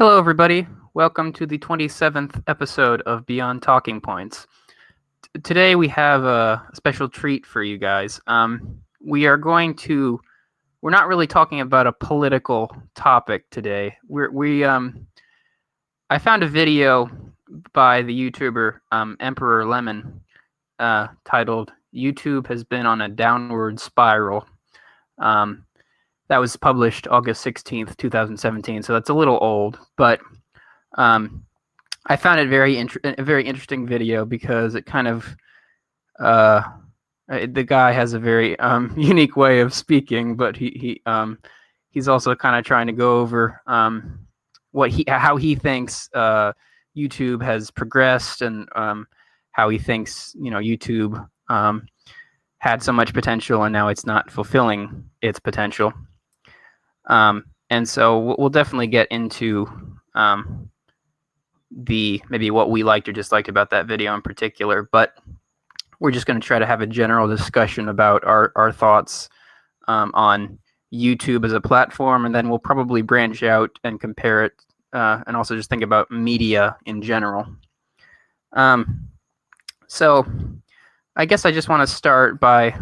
Hello, everybody. Welcome to the 27th episode of Beyond Talking Points. Today we have a special treat for you guys. We're not really talking about a political topic today. I found a video by the YouTuber Emperor Lemon titled "YouTube has been on a downward spiral." That was published August 16th, 2017, so that's a little old, but I found it a very interesting video because it kind of the guy has a very unique way of speaking, but he's also kind of trying to go over how he thinks YouTube has progressed and how he thinks YouTube had so much potential and now it's not fulfilling its potential. And so we'll definitely get into maybe what we liked or disliked about that video in particular, but we're just going to try to have a general discussion about our thoughts on YouTube as a platform, and then we'll probably branch out and compare it and also just think about media in general. So I guess I just want to start by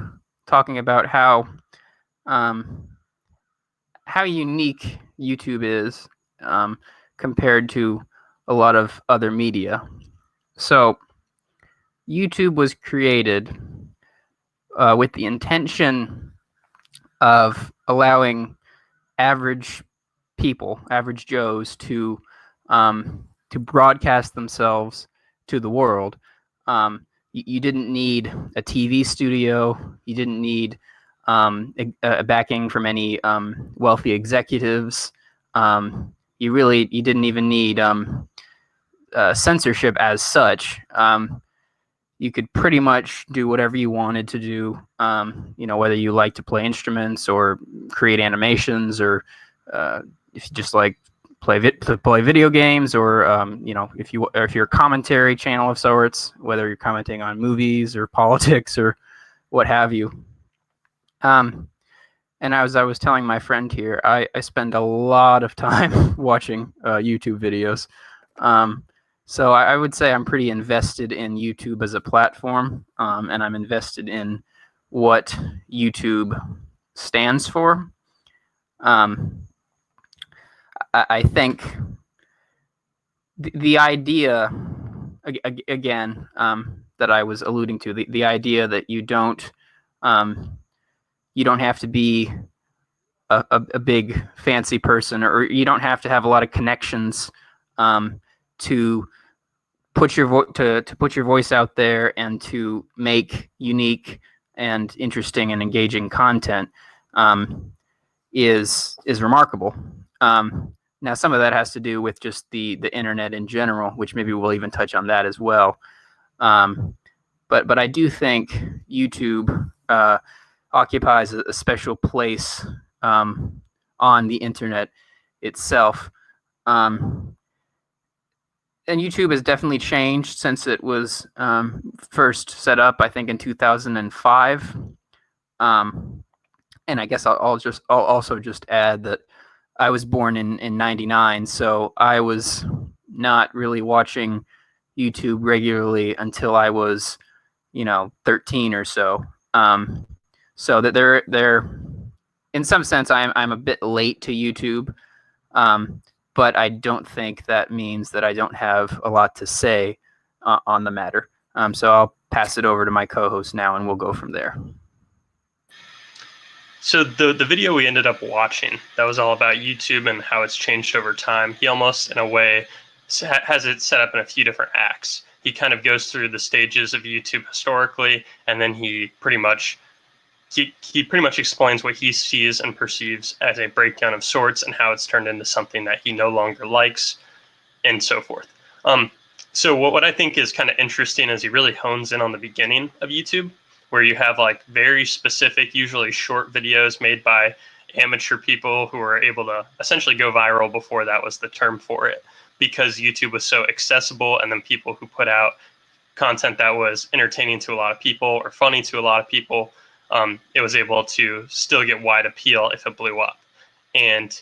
talking about how unique YouTube is compared to a lot of other media. So YouTube was created with the intention of allowing average people, average Joes, to broadcast themselves to the world. You didn't need a TV studio. You didn't need a backing from any wealthy executives. You didn't even need censorship as such. You could pretty much do whatever you wanted to do, whether you like to play instruments or create animations, or if you just like play video games, or if you're a commentary channel of sorts, whether you're commenting on movies or politics or what have you. And as I was telling my friend here, I spend a lot of time watching YouTube videos. So I would say I'm pretty invested in YouTube as a platform, and I'm invested in what YouTube stands for. I think the idea, again, that I was alluding to, the idea that you don't have to be a big fancy person, or you don't have to have a lot of connections to put your voice out there and to make unique and interesting and engaging content is remarkable. Now, some of that has to do with just the internet in general, which maybe we'll even touch on that as well. But I do think YouTube occupies a special place on the internet itself. And YouTube has definitely changed since it was first set up, I think, in 2005. And I guess I'll also just add that I was born in 99, so I was not really watching YouTube regularly until I was, 13 or so. So that they're in some sense I'm a bit late to YouTube. But I don't think that means that I don't have a lot to say on the matter. So I'll pass it over to my co-host now, and we'll go from there. So the video we ended up watching, that was all about YouTube and how it's changed over time. He almost, in a way, has it set up in a few different acts. He kind of goes through the stages of YouTube historically, and then he pretty much explains what he sees and perceives as a breakdown of sorts and how it's turned into something that he no longer likes, and so forth. So what I think is kind of interesting is he really hones in on the beginning of YouTube, where you have like very specific, usually short videos made by amateur people who were able to essentially go viral before that was the term for it, because YouTube was so accessible, and then people who put out content that was entertaining to a lot of people or funny to a lot of people, it was able to still get wide appeal if it blew up. And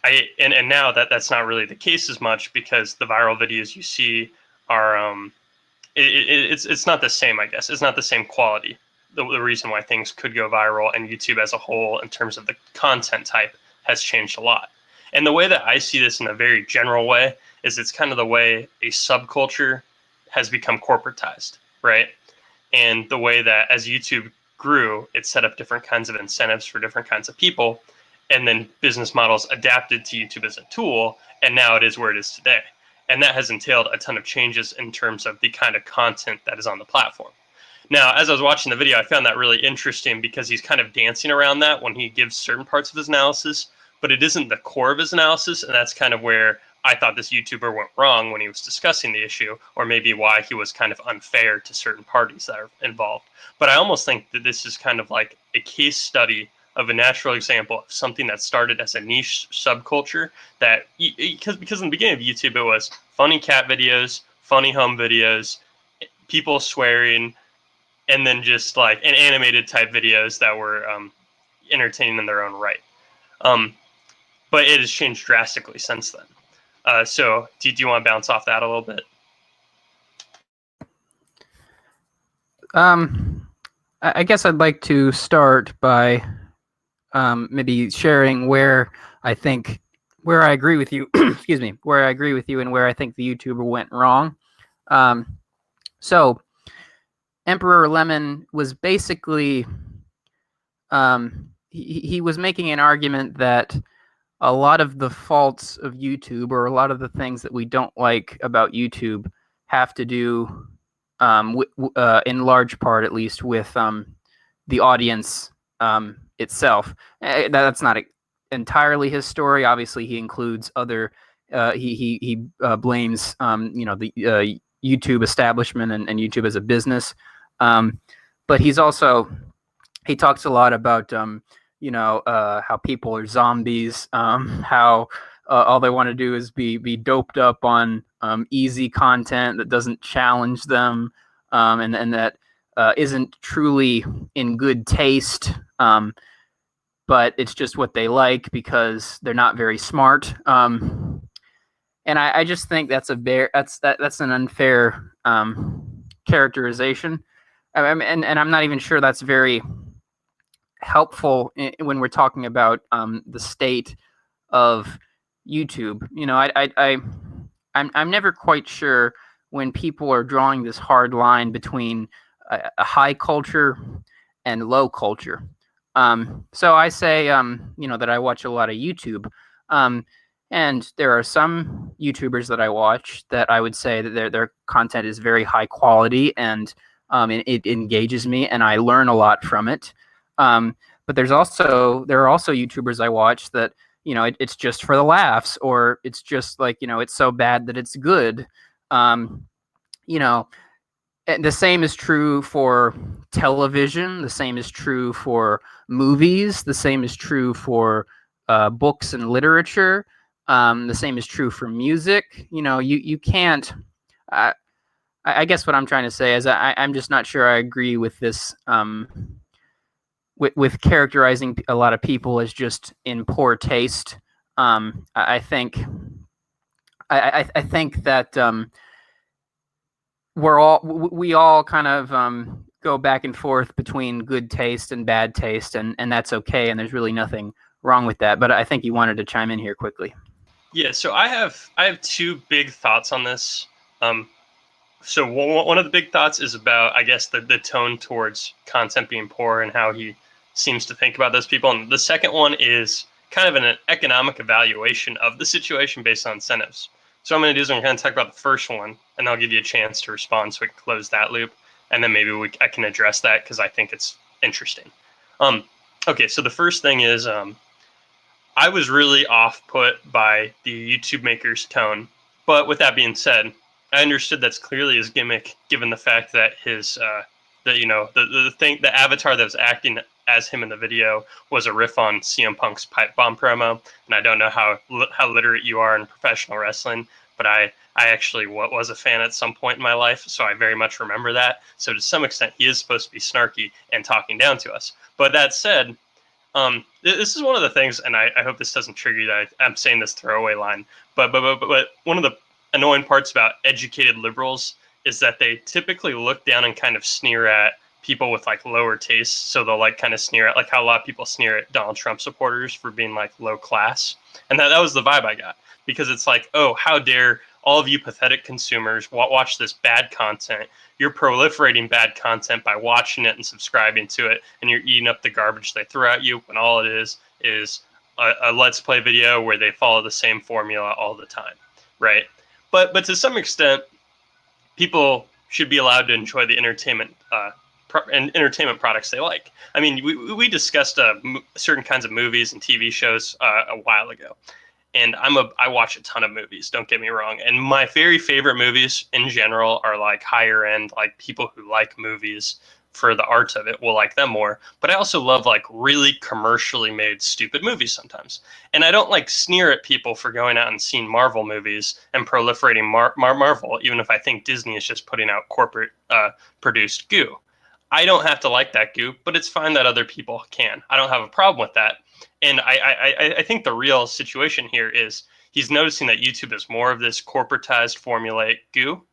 And now that's not really the case as much, because the viral videos you see are it's not the same, I guess. It's not the same quality. The reason why things could go viral and YouTube as a whole, in terms of the content type, has changed a lot. And the way that I see this in a very general way is it's kind of the way a subculture has become corporatized, right? And the way that as YouTube grew, it set up different kinds of incentives for different kinds of people. And then business models adapted to YouTube as a tool. And now it is where it is today. And that has entailed a ton of changes in terms of the kind of content that is on the platform. Now, as I was watching the video, I found that really interesting, because he's kind of dancing around that when he gives certain parts of his analysis, but it isn't the core of his analysis. And that's kind of where I thought this YouTuber went wrong when he was discussing the issue, or maybe why he was kind of unfair to certain parties that are involved. But I almost think that this is kind of like a case study of a natural example of something that started as a niche subculture, that because in the beginning of YouTube, it was funny cat videos, funny home videos, people swearing, and then just like an animated type videos that were entertaining in their own right. Um, but it has changed drastically since then. So do you want to bounce off that a little bit? I guess I'd like to start by maybe sharing where I agree with you. Excuse me, where I agree with you and where I think the YouTuber went wrong. So Emperor Lemon was basically he was making an argument that a lot of the faults of YouTube, or a lot of the things that we don't like about YouTube, have to do, in large part at least, with the audience itself. That's not entirely his story. Obviously, he includes other. He blames the YouTube establishment and YouTube as a business, but he talks a lot about how people are zombies, how all they want to do is be doped up on easy content that doesn't challenge them, and that isn't truly in good taste, but it's just what they like because they're not very smart. And I just think that's an unfair characterization. And I'm not even sure that's very helpful when we're talking about the state of YouTube. I'm never quite sure when people are drawing this hard line between a high culture and low culture. So I say, that I watch a lot of YouTube, and there are some YouTubers that I watch that I would say that their content is very high quality, and it engages me, and I learn a lot from it. But there are also YouTubers I watch that it's just for the laughs, or it's just like it's so bad that it's good. You know, the same is true for television. The same is true for movies. The same is true for books and literature. The same is true for music. You can't. I guess what I'm trying to say is I'm just not sure I agree with this. With characterizing a lot of people as just in poor taste. I think that we all kind of go back and forth between good taste and bad taste, and that's okay, and there's really nothing wrong with that. But I think you wanted to chime in here quickly. Yeah, so I have two big thoughts on this. So one of the big thoughts is about, I guess, the tone towards content being poor and how he seems to think about those people. And the second one is kind of an economic evaluation of the situation based on incentives. So what I'm going to do is I'm going to talk about the first one, and I'll give you a chance to respond so we can close that loop. And then maybe I can address that because I think it's interesting. Okay, so the first thing is I was really off put by the YouTube maker's tone. But with that being said, I understood that's clearly his gimmick, given the fact that his the avatar that was acting as him in the video was a riff on CM Punk's pipe bomb promo. And I don't know how literate you are in professional wrestling, but I actually was a fan at some point in my life, so I very much remember that. So to some extent, he is supposed to be snarky and talking down to us. But that said, This is one of the things, and I hope this doesn't trigger you that I'm saying this throwaway line, but one of the annoying parts about educated liberals is that they typically look down and kind of sneer at people with like lower tastes. So they'll like kind of sneer at, like how a lot of people sneer at Donald Trump supporters for being like low class, and that was the vibe I got, because it's like, oh, how dare all of you pathetic consumers watch this bad content. You're proliferating bad content by watching it and subscribing to it, and you're eating up the garbage they throw at you, when all it is a let's play video where they follow the same formula all the time, right? But to some extent, people should be allowed to enjoy the entertainment products they like. I mean, we discussed certain kinds of movies and TV shows a while ago, and I watch a ton of movies, don't get me wrong, and my very favorite movies in general are like higher end, like people who like movies for the art of it will like them more. But I also love like really commercially made stupid movies sometimes, and I don't like sneer at people for going out and seeing Marvel movies and proliferating Marvel, even if I think Disney is just putting out corporate produced goo. I don't have to like that goo, but it's fine that other people can. I don't have a problem with that. And I think the real situation here is he's noticing that YouTube is more of this corporatized formulaic goo.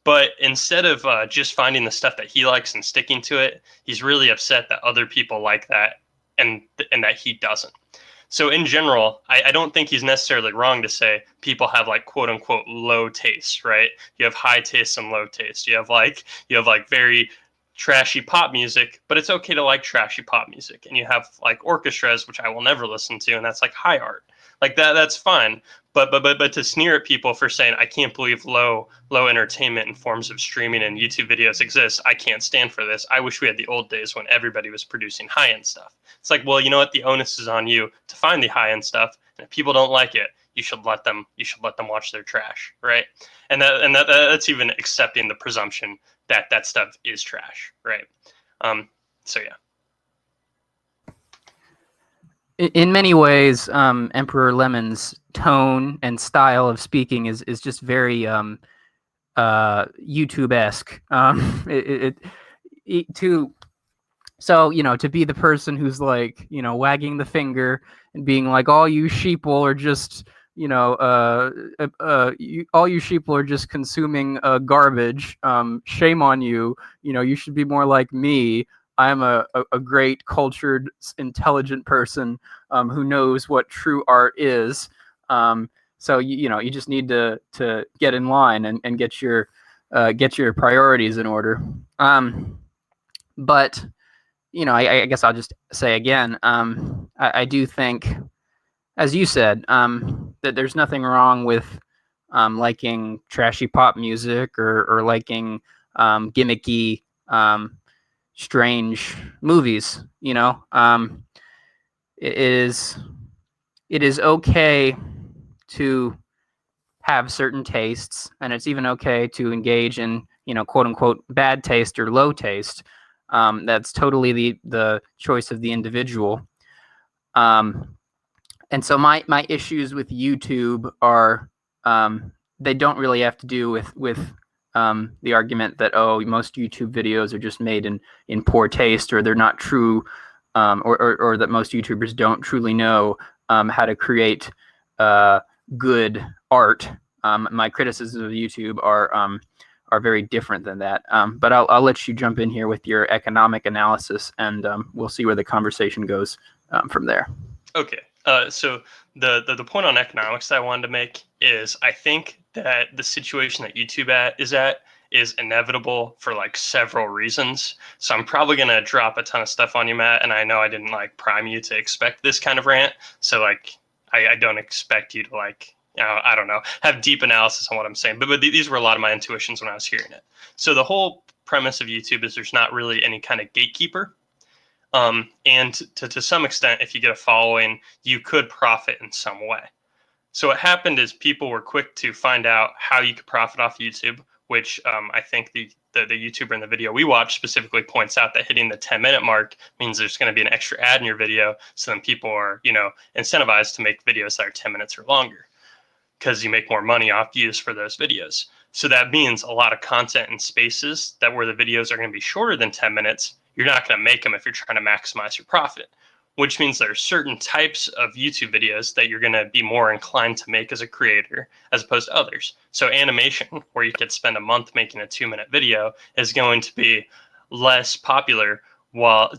But instead of just finding the stuff that he likes and sticking to it, he's really upset that other people like that, and that he doesn't. So in general, I don't think he's necessarily wrong to say people have like quote unquote low taste, right? You have high taste and low taste. You have like very trashy pop music, but it's okay to like trashy pop music. And you have like orchestras, which I will never listen to, and that's like high art. Like that's fine. But to sneer at people for saying I can't believe low entertainment in forms of streaming and YouTube videos exist, I can't stand for this. I wish we had the old days when everybody was producing high end stuff. It's like, well, you know what? The onus is on you to find the high end stuff, and if people don't like it, you should let them watch their trash, right? That's even accepting the presumption that that stuff is trash, right? So yeah. In many ways, Emperor Lemon's tone and style of speaking is just very YouTube-esque. To be the person who's like, wagging the finger and being like, all you sheeple are just, all you sheeple are just consuming garbage. Shame on you. You should be more like me. I'm a great, cultured, intelligent person who knows what true art is. So you just need to get in line and get your priorities in order. But I guess I'll just say again, I do think, as you said, that there's nothing wrong with liking trashy pop music or liking gimmicky, strange movies. It is okay to have certain tastes, and it's even okay to engage in quote unquote bad taste or low taste. That's totally the choice of the individual. And so my issues with YouTube are they don't really have to do with the argument that most YouTube videos are just made in poor taste, or they're not true, or that most YouTubers don't truly know how to create good art. My criticisms of YouTube are very different than that. But I'll let you jump in here with your economic analysis, and we'll see where the conversation goes from there. Okay. So the point on economics that I wanted to make is I think that the situation that YouTube is inevitable for like several reasons. So I'm probably gonna drop a ton of stuff on you, Matt, and I know I didn't like prime you to expect this kind of rant. So like I don't expect you to like, I don't know, have deep analysis on what I'm saying. But these were a lot of my intuitions when I was hearing it. So the whole premise of YouTube is there's not really any kind of gatekeeper. And to some extent, if you get a following, you could profit in some way. So what happened is people were quick to find out how you could profit off YouTube, which I think the YouTuber in the video we watched specifically points out that hitting the 10-minute mark means there's going to be an extra ad in your video. So then people are, incentivized to make videos that are 10 minutes or longer because you make more money off views for those videos. So that means a lot of content in spaces that where the videos are going to be shorter than 10 minutes, you're not going to make them if you're trying to maximize your profit. which means there are certain types of YouTube videos that you're going to be more inclined to make as a creator as opposed to others. So animation, where you could spend a month making a 2-minute video, is going to be less popular while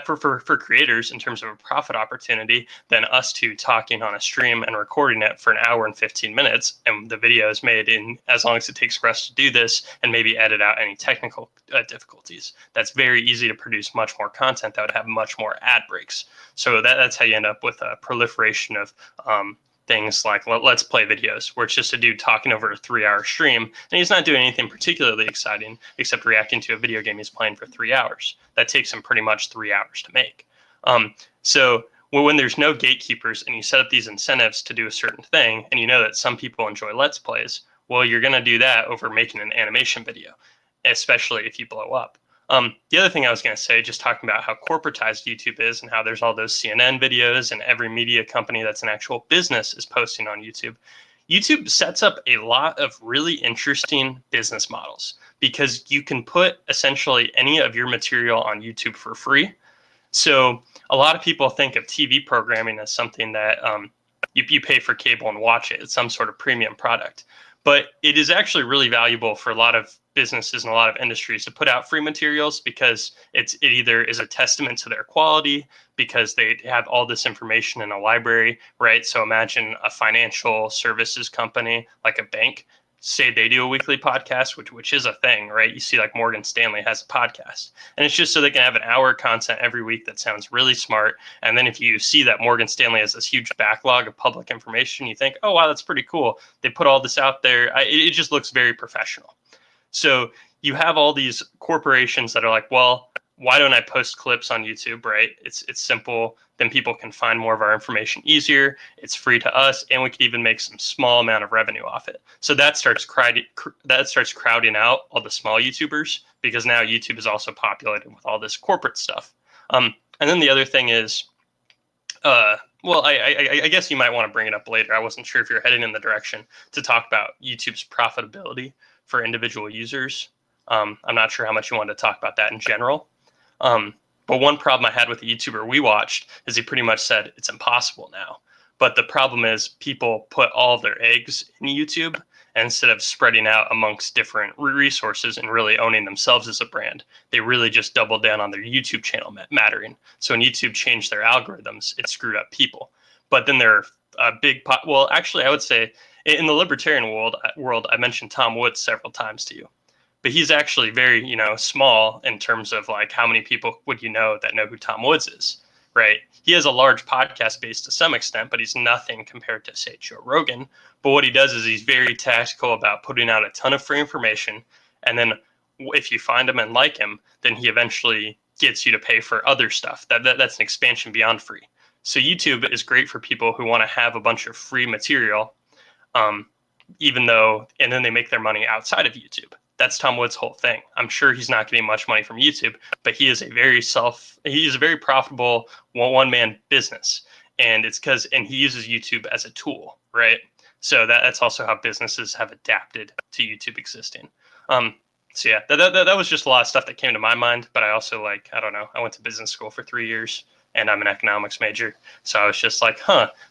for creators in terms of a profit opportunity than us two talking on a stream and recording it for an hour and 15 minutes, and the video is made in as long as it takes for us to do this and maybe edit out any technical difficulties. That's very easy to produce much more content that would have much more ad breaks. So that's how you end up with a proliferation of things like let's play videos, where it's just a dude talking over a 3-hour stream, and he's not doing anything particularly exciting except reacting to a video game he's playing for 3 hours. That takes him pretty much 3 hours to make. So when there's no gatekeepers and you set up these incentives to do a certain thing, and you know that some people enjoy let's plays, well, you're going to do that over making an animation video, especially if you blow up. The other thing I was going to say, just talking about how corporatized YouTube is and how there's all those CNN videos and every media company that's an actual business is posting on YouTube. YouTube sets up a lot of really interesting business models because you can put essentially any of your material on YouTube for free. So a lot of people think of TV programming as something that you pay for cable and watch it. It's some sort of premium product. But it is actually really valuable for a lot of businesses and a lot of industries to put out free materials because it either is a testament to their quality because they have all this information in a library, right? So imagine a financial services company like a bank, say they do a weekly podcast, which is a thing, right? You see like Morgan Stanley has a podcast, and it's just so they can have an hour of content every week that sounds really smart. And then if you see that Morgan Stanley has this huge backlog of public information, you think, oh, wow, that's pretty cool. They put all this out there. It just looks very professional. So you have all these corporations that are like, well, why don't I post clips on YouTube, right? It's simple. Then people can find more of our information easier. It's free to us, and we could even make some small amount of revenue off it. So that starts crowding out all the small YouTubers because now YouTube is also populated with all this corporate stuff. And then the other thing is, well, I guess you might want to bring it up later. I wasn't sure if you're heading in the direction to talk about YouTube's profitability for individual users. I'm not sure how much you wanted to talk about that in general. But one problem I had with the YouTuber we watched is he pretty much said it's impossible now. But the problem is people put all of their eggs in YouTube instead of spreading out amongst different resources and really owning themselves as a brand. They really just doubled down on their YouTube channel mattering. So when YouTube changed their algorithms, it screwed up people. But then there are a well, actually, I would say in the libertarian world, I mentioned Tom Woods several times to you. But he's actually very, small in terms of like how many people would you know that know who Tom Woods is, right? He has a large podcast base to some extent, but he's nothing compared to, say, Joe Rogan. But what he does is he's very tactical about putting out a ton of free information. And then if you find him and like him, then he eventually gets you to pay for other stuff. That's an expansion beyond free. So YouTube is great for people who want to have a bunch of free material, and then they make their money outside of YouTube. That's Tom Woods' whole thing. I'm sure he's not getting much money from YouTube, but he is a very profitable one-man business. And he uses YouTube as a tool, right? So that's also how businesses have adapted to YouTube existing. So yeah, that was just a lot of stuff that came to my mind, but I also I went to business school for 3 years and I'm an economics major. So I was just like,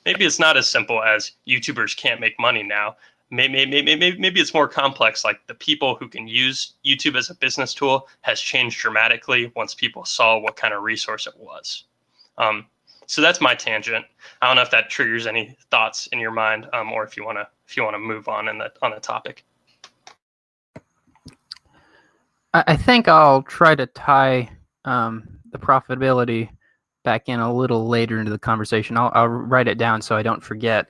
maybe it's not as simple as YouTubers can't make money now. Maybe it's more complex. Like the people who can use YouTube as a business tool has changed dramatically once people saw what kind of resource it was. So that's my tangent. I don't know if that triggers any thoughts in your mind, or if you want to move on on the topic. I think I'll try to tie the profitability back in a little later into the conversation. I'll write it down so I don't forget.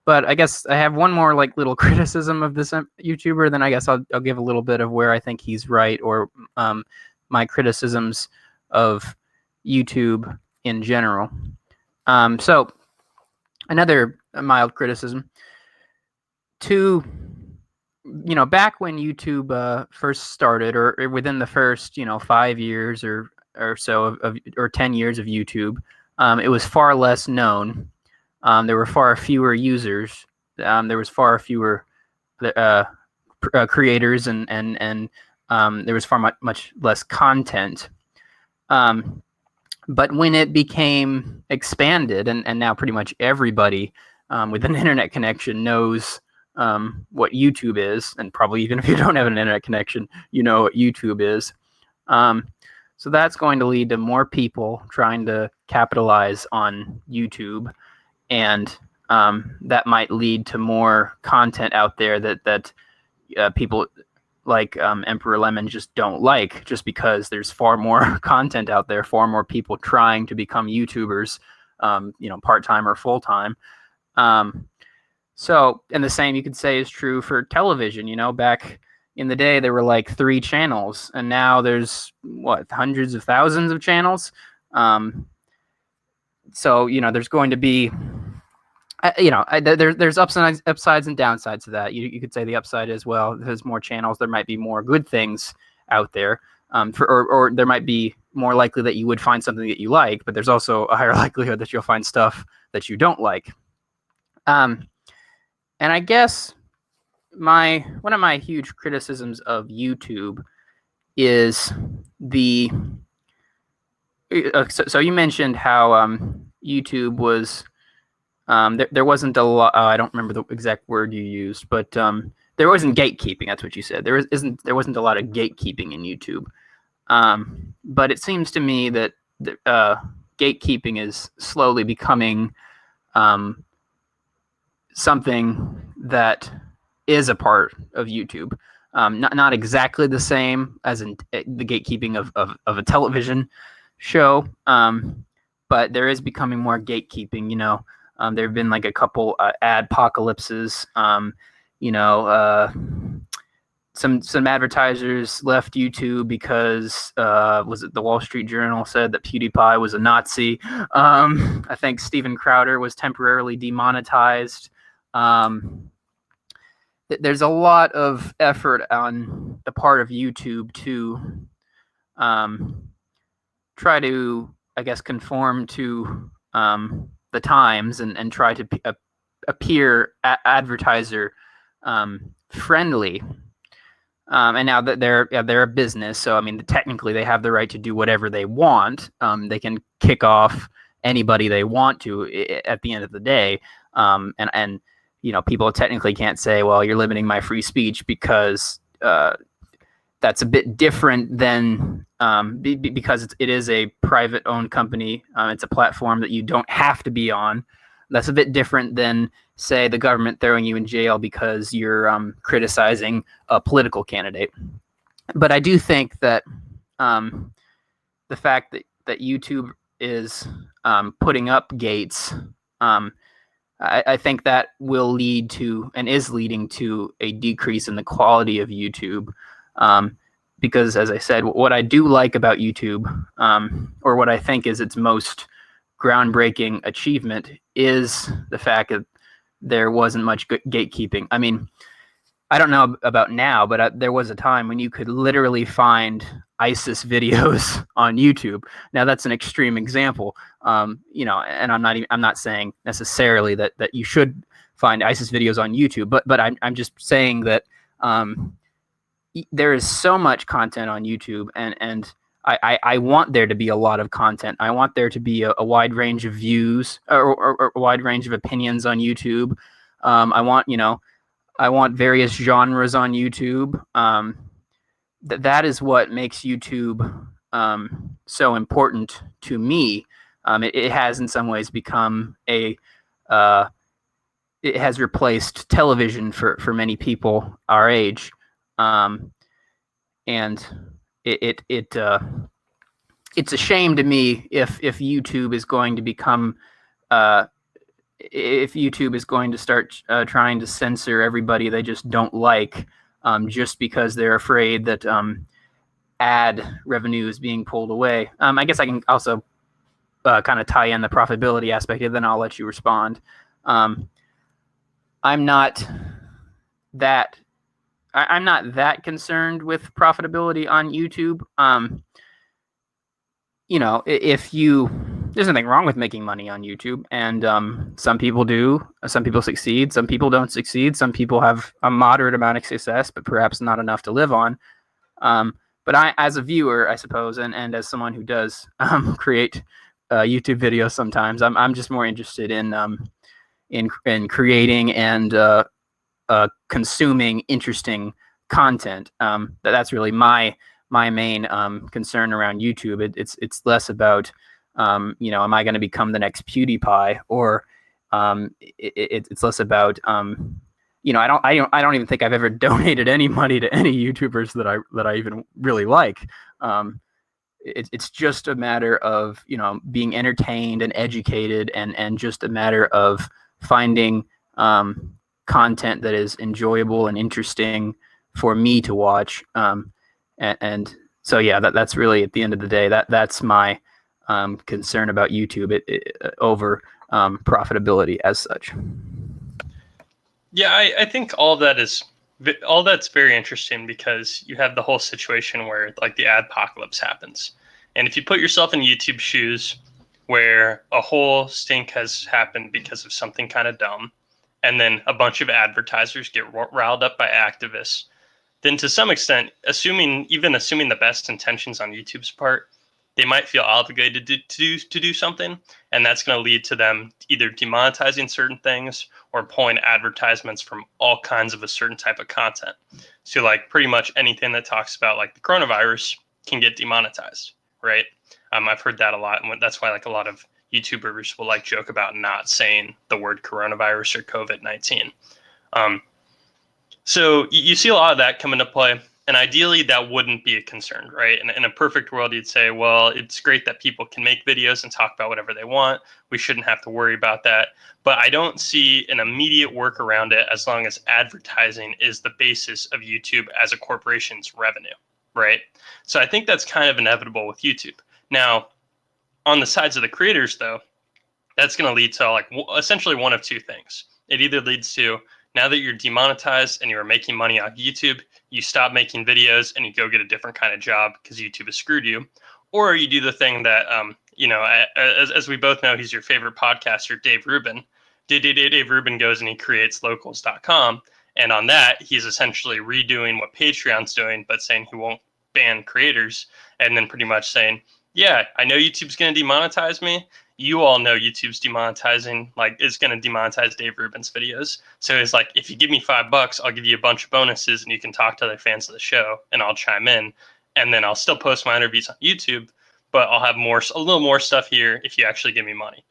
But I guess I have one more little criticism of this YouTuber. Then I guess I'll give a little bit of where I think he's right, or my criticisms of YouTube in general. So another mild criticism. Back when YouTube first started, or within the first 5 years or so or 10 years of YouTube, it was far less known. There were far fewer users. There was far fewer creators, and there was far much less content. But when it became expanded, and now pretty much everybody with an internet connection knows what YouTube is, and probably even if you don't have an internet connection, you know what YouTube is. So that's going to lead to more people trying to capitalize on YouTube, and that might lead to more content out there that people like Emperor Lemon just don't like, just because there's far more content out there, far more people trying to become YouTubers, part-time or full-time. So, and the same you could say is true for television. Back in the day, there were like 3 channels, and now there's hundreds of thousands of channels. So, there's going to be, there's upsides and downsides to that. You could say the upside is, well, there's more channels, there might be more good things out there, or there might be more likely that you would find something that you like, but there's also a higher likelihood that you'll find stuff that you don't like. And I guess one of my huge criticisms of YouTube is so you mentioned how YouTube was there wasn't a lot. I don't remember the exact word you used, but there wasn't gatekeeping. That's what you said. There wasn't a lot of gatekeeping in YouTube. But it seems to me that gatekeeping is slowly becoming something that is a part of YouTube. Not exactly the same as in the gatekeeping of a television show, but there is becoming more gatekeeping. There have been like a couple adpocalypses. Some advertisers left YouTube because was it the Wall Street Journal said that PewDiePie was a Nazi. I think Steven Crowder was temporarily demonetized. There's a lot of effort on the part of YouTube to try to, I guess, conform to the times and try to appear advertiser friendly. And now that they're a business, so I mean, technically they have the right to do whatever they want. They can kick off anybody they want to at the end of the day. And people technically can't say, well, you're limiting my free speech, because that's a bit different than because it is a private owned company. It's a platform that you don't have to be on. That's a bit different than, say, the government throwing you in jail because you're criticizing a political candidate. But I do think that the fact that YouTube is putting up gates, I think that will lead to, and is leading to, a decrease in the quality of YouTube. Because, as I said, what I do like about YouTube, or what I think is its most groundbreaking achievement, is the fact that there wasn't much gatekeeping. I mean, I don't know about now, but there was a time when you could literally find ISIS videos on YouTube. Now that's an extreme example, and I'm not saying necessarily that you should find ISIS videos on YouTube, but I'm just saying that there is so much content on YouTube, and I want there to be a lot of content. I want there to be a wide range of views, or a wide range of opinions on YouTube. I want various genres on YouTube. That is what makes YouTube so important to me. It has in some ways become it has replaced television for many people our age. And it's a shame to me if YouTube is going to become if YouTube is going to start trying to censor everybody they just don't like, just because they're afraid that ad revenue is being pulled away. I guess I can also kind of tie in the profitability aspect, and then I'll let you respond. I'm not that concerned with profitability on YouTube. There's nothing wrong with making money on YouTube, and some people do. Some people succeed. Some people don't succeed. Some people have a moderate amount of success, but perhaps not enough to live on. but I, as a viewer, I suppose, and as someone who does create YouTube videos sometimes, I'm just more interested in creating and consuming interesting content. That's really my main concern around YouTube. It's less about am I going to become the next PewDiePie, or it's less about I don't even think I've ever donated any money to any YouTubers that I even really like. It's just a matter of being entertained and educated, and just a matter of finding content that is enjoyable and interesting for me to watch. And so yeah, that's really, at the end of the day, that's my concern about YouTube over profitability as such. Yeah, I think all that's very interesting, because you have the whole situation where like the adpocalypse happens. And if you put yourself in YouTube's shoes, where a whole stink has happened because of something kind of dumb, and then a bunch of advertisers get riled up by activists, then to some extent, even assuming the best intentions on YouTube's part, they might feel obligated to do something, and that's going to lead to them either demonetizing certain things or pulling advertisements from all kinds of a certain type of content. So like pretty much anything that talks about like the coronavirus can get demonetized, right? I've heard that a lot, and that's why like a lot of YouTubers will like joke about not saying the word coronavirus or COVID-19. Um, so you see a lot of that come into play. And ideally, that wouldn't be a concern, right? In a perfect world, you'd say, well, it's great that people can make videos and talk about whatever they want. We shouldn't have to worry about that. But I don't see an immediate work around it as long as advertising is the basis of YouTube as a corporation's revenue, right? So I think that's kind of inevitable with YouTube. Now, on the sides of the creators, though, that's going to lead to like essentially one of two things. It either leads to, now that you're demonetized and you're making money off YouTube, you stop making videos and you go get a different kind of job because YouTube has screwed you, or you do the thing that as we both know, he's your favorite podcaster, Dave Rubin. Dave Rubin goes and he creates locals.com, and on that he's essentially redoing what Patreon's doing, but saying he won't ban creators, and then pretty much saying, yeah, I know YouTube's going to demonetize me. You all know YouTube's demonetizing, like it's going to demonetize Dave Rubin's videos. So it's like, if you give me $5, I'll give you a bunch of bonuses and you can talk to other fans of the show and I'll chime in. And then I'll still post my interviews on YouTube, but I'll have a little more stuff here if you actually give me money.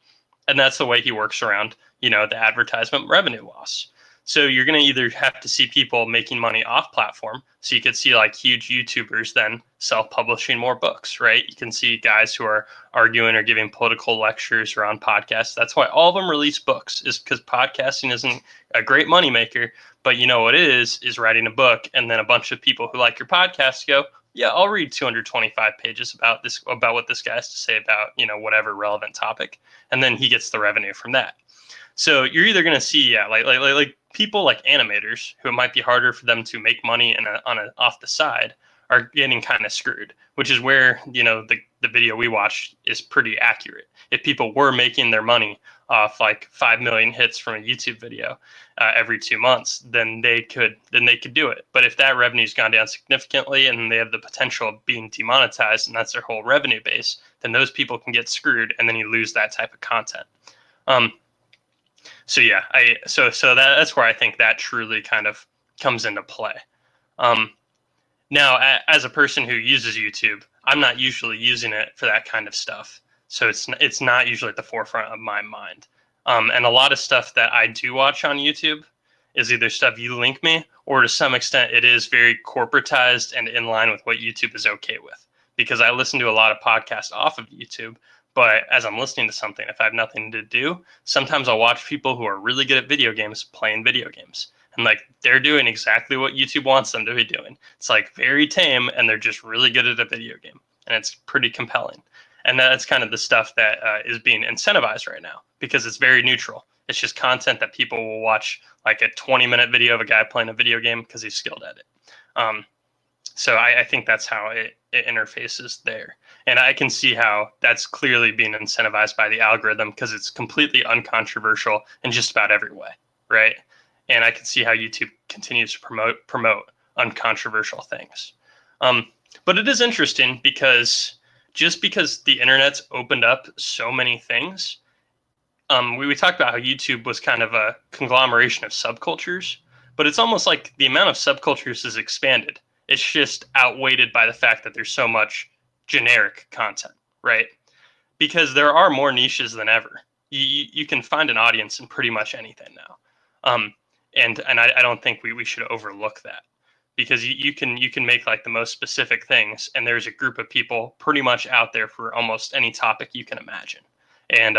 And that's the way he works around, the advertisement revenue loss. So you're going to either have to see people making money off platform. So you could see like huge YouTubers then self-publishing more books, right? You can see guys who are arguing or giving political lectures or on podcasts. That's why all of them release books, is because podcasting isn't a great moneymaker. But you know what is writing a book, and then a bunch of people who like your podcast go, yeah, I'll read 225 pages about what this guy has to say about, whatever relevant topic. And then he gets the revenue from that. So you're either going to see, yeah, like people like animators, who it might be harder for them to make money on a off the side, are getting kind of screwed, which is where, the video we watched is pretty accurate. If people were making their money off like 5 million hits from a YouTube video every 2 months, then they could do it. But if that revenue's gone down significantly and they have the potential of being demonetized, and that's their whole revenue base, then those people can get screwed, and then you lose that type of content. So yeah, that's where I think that truly kind of comes into play. Now, as a person who uses YouTube, I'm not usually using it for that kind of stuff, so it's not usually at the forefront of my mind. And a lot of stuff that I do watch on YouTube is either stuff you link me, or to some extent it is very corporatized and in line with what YouTube is okay with. Because I listen to a lot of podcasts off of YouTube, but as I'm listening to something, if I have nothing to do, sometimes I'll watch people who are really good at video games playing video games. And like, they're doing exactly what YouTube wants them to be doing. It's like very tame, and they're just really good at a video game. And it's pretty compelling. And that's kind of the stuff that is being incentivized right now, because it's very neutral. It's just content that people will watch, like a 20-minute video of a guy playing a video game because he's skilled at it. So I think that's how it interfaces there. And I can see how that's clearly being incentivized by the algorithm, because it's completely uncontroversial in just about every way, right? And I can see how YouTube continues to promote uncontroversial things. But it is interesting because just because the internet's opened up so many things, we talked about how YouTube was kind of a conglomeration of subcultures, but it's almost like the amount of subcultures is expanded. It's just outweighed by the fact that there's so much generic content, right? Because there are more niches than ever. You can find an audience in pretty much anything now, um, and I don't think we should overlook that because you can make like the most specific things, and there's a group of people pretty much out there for almost any topic you can imagine, and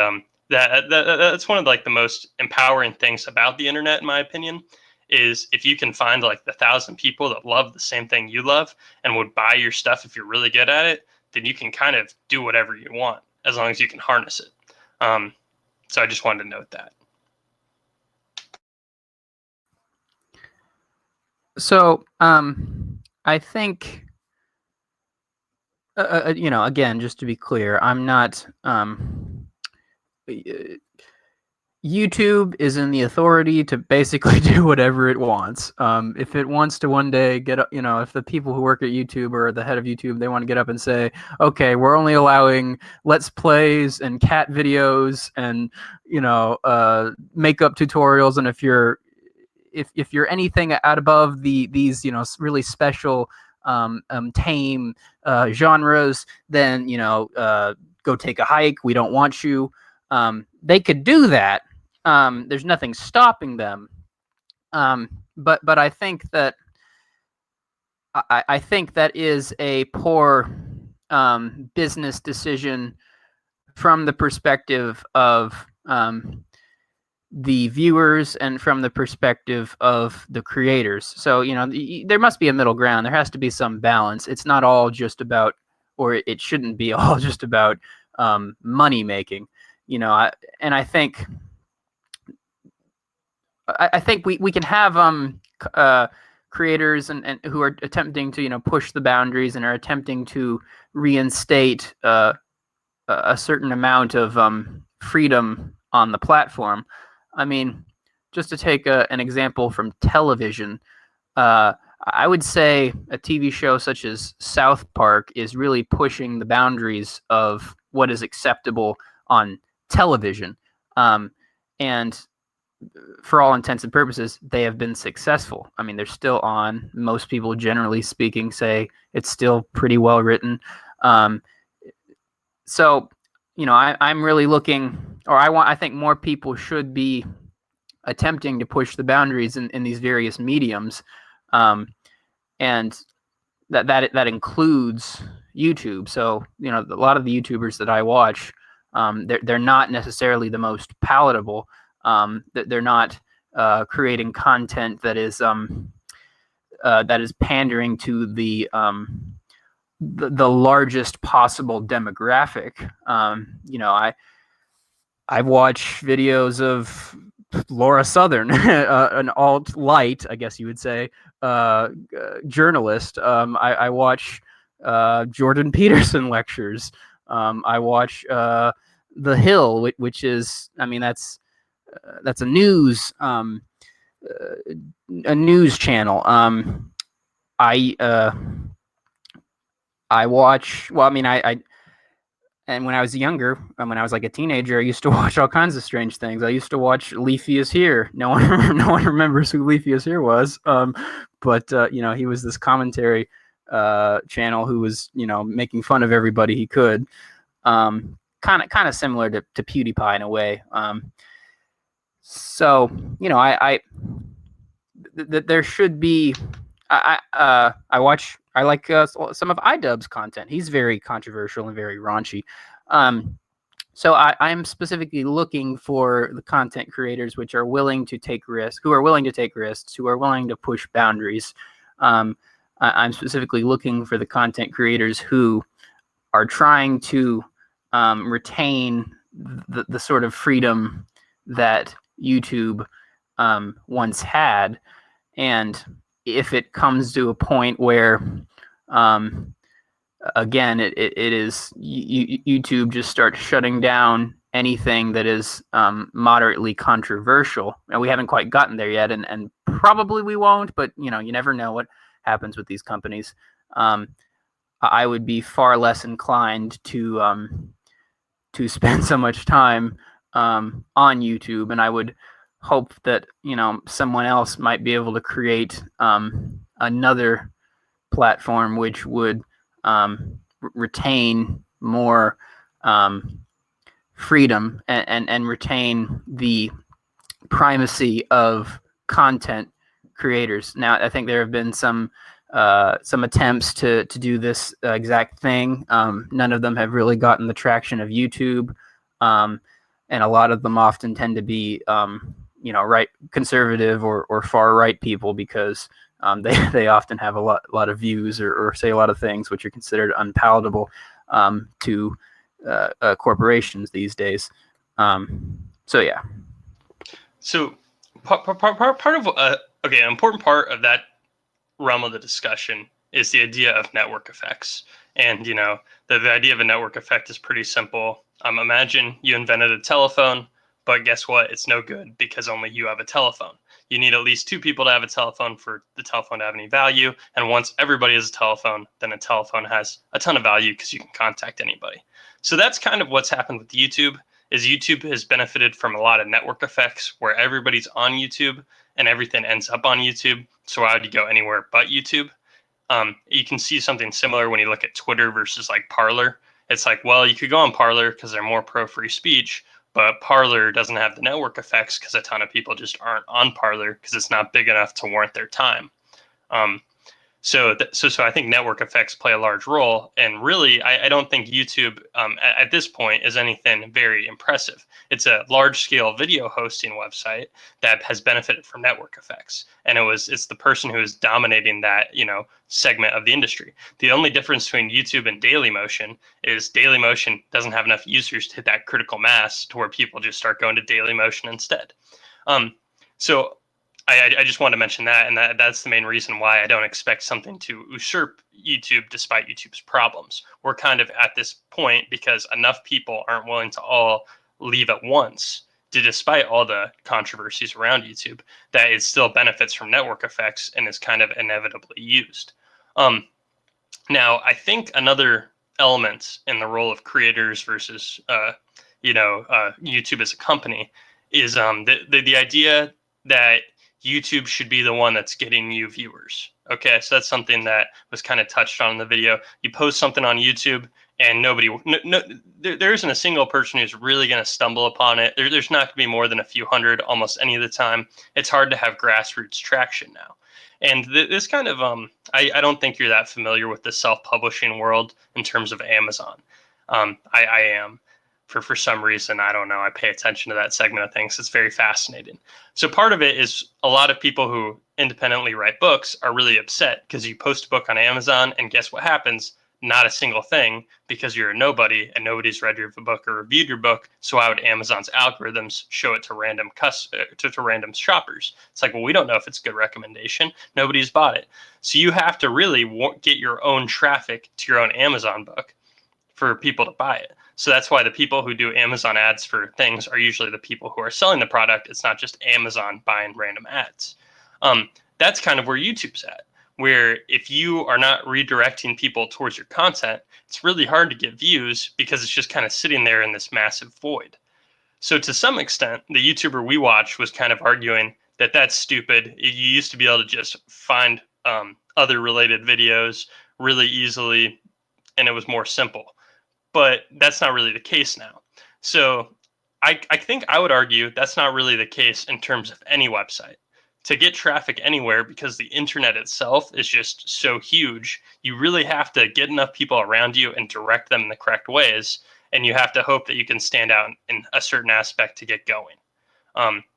that's one of like the most empowering things about the internet, in my opinion, is if you can find like the 1,000 people that love the same thing you love and would buy your stuff if you're really good at it, then you can kind of do whatever you want as long as you can harness it. So I just wanted to note that. So I think, again, just to be clear, I'm not. YouTube is in the authority to basically do whatever it wants. If it wants to one day get up, if the people who work at YouTube or the head of YouTube, they want to get up and say, okay, we're only allowing Let's Plays and cat videos and, makeup tutorials. And if you're anything out above these, really special, tame genres, then, go take a hike. We don't want you. They could do that. There's nothing stopping them. But I think that I think that is a poor business decision from the perspective of the viewers and from the perspective of the creators. So, there must be a middle ground. There has to be some balance. It's not all just about, or it shouldn't be all just about money making. I think we can have creators and who are attempting to push the boundaries and are attempting to reinstate a certain amount of freedom on the platform. I mean, just to take an example from television, I would say a TV show such as South Park is really pushing the boundaries of what is acceptable on television. And for all intents and purposes, they have been successful. I mean, they're still on. Most people, generally speaking, say it's still pretty well written. So, I'm really looking, or I think more people should be attempting to push the boundaries in these various mediums. And that includes YouTube. So, a lot of the YouTubers that I watch, they're not necessarily the most palatable. They're not creating content that is pandering to the largest possible demographic. I watch videos of Laura Southern, an alt-light, I guess you would say, journalist. I watch Jordan Peterson lectures. I watch The Hill, which is, that's a news channel. I watch. Well, and when I was younger, when I was like a teenager, I used to watch all kinds of strange things. I used to watch Leafy is Here. No one remembers who Leafy is Here was. But he was this commentary channel who was, making fun of everybody he could. Kind of similar to PewDiePie in a way. So, there should be. I like some of iDubbbz's content. He's very controversial and very raunchy. So I'm specifically looking for the content creators who are willing to take risks, who are willing to push boundaries. I'm specifically looking for the content creators who are trying to retain the sort of freedom that YouTube once had. And if it comes to a point where, again, it is YouTube just starts shutting down anything that is moderately controversial. And we haven't quite gotten there yet, and probably we won't, but you never know what happens with these companies. I would be far less inclined to spend so much time on YouTube, and I would hope that someone else might be able to create another platform which would retain more freedom and retain the primacy of content creators. Now, I think there have been some attempts to do this exact thing. None of them have really gotten the traction of YouTube, and a lot of them often tend to be right conservative or far right people, because they often have a lot of views or say a lot of things which are considered unpalatable to corporations these days. So yeah. So part of okay, an important part of that realm of the discussion is the idea of network effects. And the idea of a network effect is pretty simple. Imagine you invented a telephone, but guess what? It's no good because only you have a telephone. You need at least two people to have a telephone for the telephone to have any value. And once everybody has a telephone, then a telephone has a ton of value because you can contact anybody. So that's kind of what's happened with YouTube. Is YouTube has benefited from a lot of network effects where everybody's on YouTube and everything ends up on YouTube. So why would you go anywhere but YouTube? You can see something similar when you look at Twitter versus like Parler. It's like, well, you could go on Parler because they're more pro free speech, but Parler doesn't have the network effects because a ton of people just aren't on Parler because it's not big enough to warrant their time. Um, so I think network effects play a large role, and really, I don't think YouTube at this point is anything very impressive. It's a large-scale video hosting website that has benefited from network effects, and it's the person who is dominating that segment of the industry. The only difference between YouTube and Dailymotion is Dailymotion doesn't have enough users to hit that critical mass to where people just start going to Dailymotion instead. So I just want to mention that, and that's the main reason why I don't expect something to usurp YouTube despite YouTube's problems. We're kind of at this point because enough people aren't willing to all leave at once, despite all the controversies around YouTube, that it still benefits from network effects and is kind of inevitably used. Now, I think another element in the role of creators versus YouTube as a company is the idea that YouTube should be the one that's getting you viewers. Okay, so that's something that was kind of touched on in the video. You post something on YouTube, and there isn't a single person who's really going to stumble upon it. There's not going to be more than a few hundred almost any of the time. It's hard to have grassroots traction now. And this kind of, I don't think you're that familiar with the self-publishing world in terms of Amazon. I am. For some reason, I don't know. I pay attention to that segment of things. It's very fascinating. So part of it is a lot of people who independently write books are really upset because you post a book on Amazon and guess what happens? Not a single thing, because you're a nobody and nobody's read your book or reviewed your book. So why would Amazon's algorithms show it to random random shoppers? It's like, well, we don't know if it's a good recommendation. Nobody's bought it. So you have to really get your own traffic to your own Amazon book for people to buy it. So that's why the people who do Amazon ads for things are usually the people who are selling the product. It's not just Amazon buying random ads. That's kind of where YouTube's at, where if you are not redirecting people towards your content, it's really hard to get views because it's just kind of sitting there in this massive void. So to some extent, the YouTuber we watched was kind of arguing that that's stupid. You used to be able to just find other related videos really easily, and it was more simple. But that's not really the case now. So I think I would argue that's not really the case in terms of any website. To get traffic anywhere, because the internet itself is just so huge, you really have to get enough people around you and direct them in the correct ways. And you have to hope that you can stand out in a certain aspect to get going.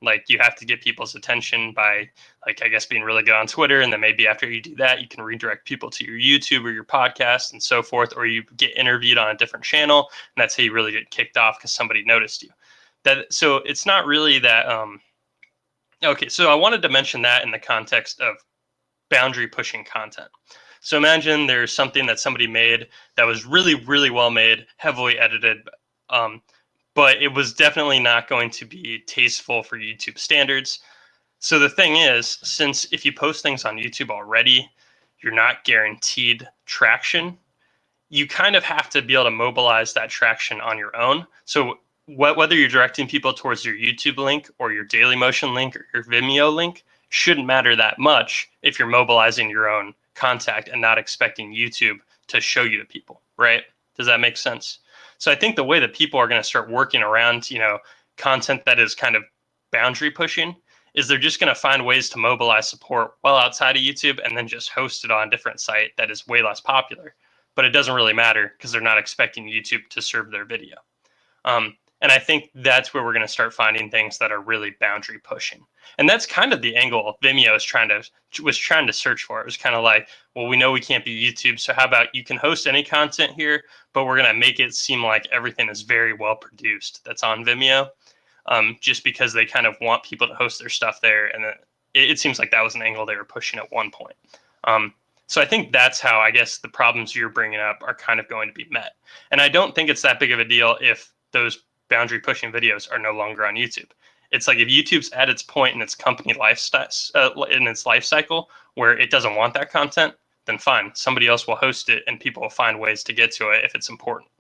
Like you have to get people's attention by, like, I guess being really good on Twitter, and then maybe after you do that, you can redirect people to your YouTube or your podcast and so forth, or you get interviewed on a different channel, and that's how you really get kicked off because somebody noticed you. So it's not really that. Okay, so I wanted to mention that in the context of boundary pushing content. So imagine there's something that somebody made that was really, really well made, heavily edited. But it was definitely not going to be tasteful for YouTube standards. So the thing is, since if you post things on YouTube already, you're not guaranteed traction. you kind of have to be able to mobilize that traction on your own. So whether you're directing people towards your YouTube link or your Dailymotion link or your Vimeo link shouldn't matter that much if you're mobilizing your own contact and not expecting YouTube to show you to people, right? Does that make sense? So I think the way that people are going to start working around, content that is kind of boundary pushing is they're just going to find ways to mobilize support well outside of YouTube and then just host it on a different site that is way less popular. But it doesn't really matter because they're not expecting YouTube to serve their video. And I think that's where we're going to start finding things that are really boundary pushing. And that's kind of the angle Vimeo was trying to search for. It was kind of like, well, we know we can't be YouTube, so how about you can host any content here, but we're going to make it seem like everything is very well produced that's on Vimeo, just because they kind of want people to host their stuff there. And it seems like that was an angle they were pushing at one point. So I think that's how, I guess, the problems you're bringing up are kind of going to be met. And I don't think it's that big of a deal if those boundary pushing videos are no longer on YouTube. It's like if YouTube's at its point in its company lifestyle, in its life cycle, where it doesn't want that content, then fine, somebody else will host it, and people will find ways to get to it if it's important.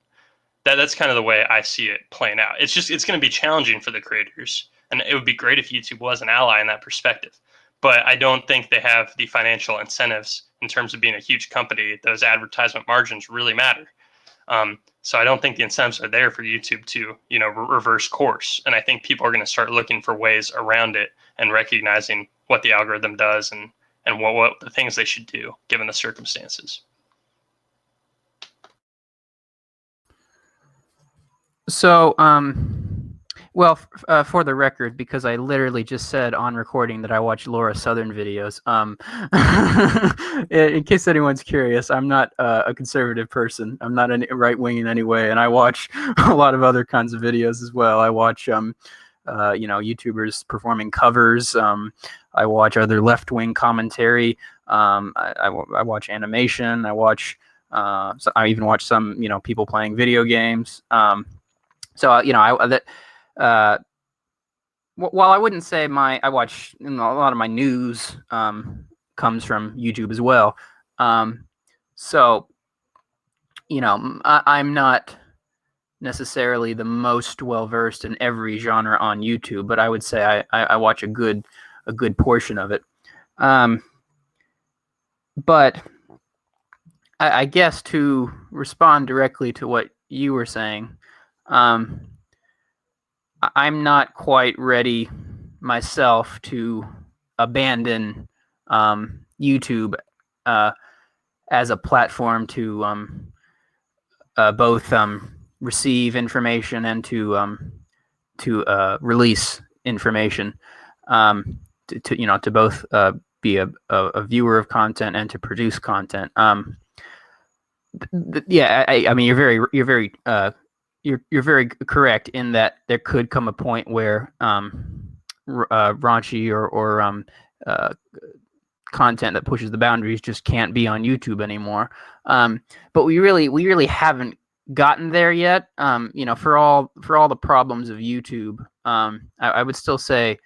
That's kind of the way I see it playing out. It's going to be challenging for the creators, and it would be great if YouTube was an ally in that perspective. But I don't think they have the financial incentives in terms of being a huge company. Those advertisement margins really matter. So I don't think the incentives are there for YouTube to, reverse course. And I think people are going to start looking for ways around it and recognizing what the algorithm does and what the things they should do given the circumstances. So, well, for the record, because I literally just said on recording that I watch Laura Southern videos. In case anyone's curious, I'm not a conservative person. I'm not a right wing in any way, and I watch a lot of other kinds of videos as well. I watch, YouTubers performing covers. I watch other left wing commentary. I watch animation. I watch. So I even watch some, people playing video games. So while I wouldn't say I watch a lot of my news comes from YouTube as well. So I'm not necessarily the most well versed in every genre on YouTube, but I would say I watch a good portion of it. But I guess to respond directly to what you were saying, I'm not quite ready myself to abandon YouTube as a platform to both receive information and to release information, to both be a viewer of content and to produce content. Yeah, I mean, you're very correct in that there could come a point where raunchy or content that pushes the boundaries just can't be on YouTube anymore. But we really haven't gotten there yet. For all the problems of YouTube, I would still say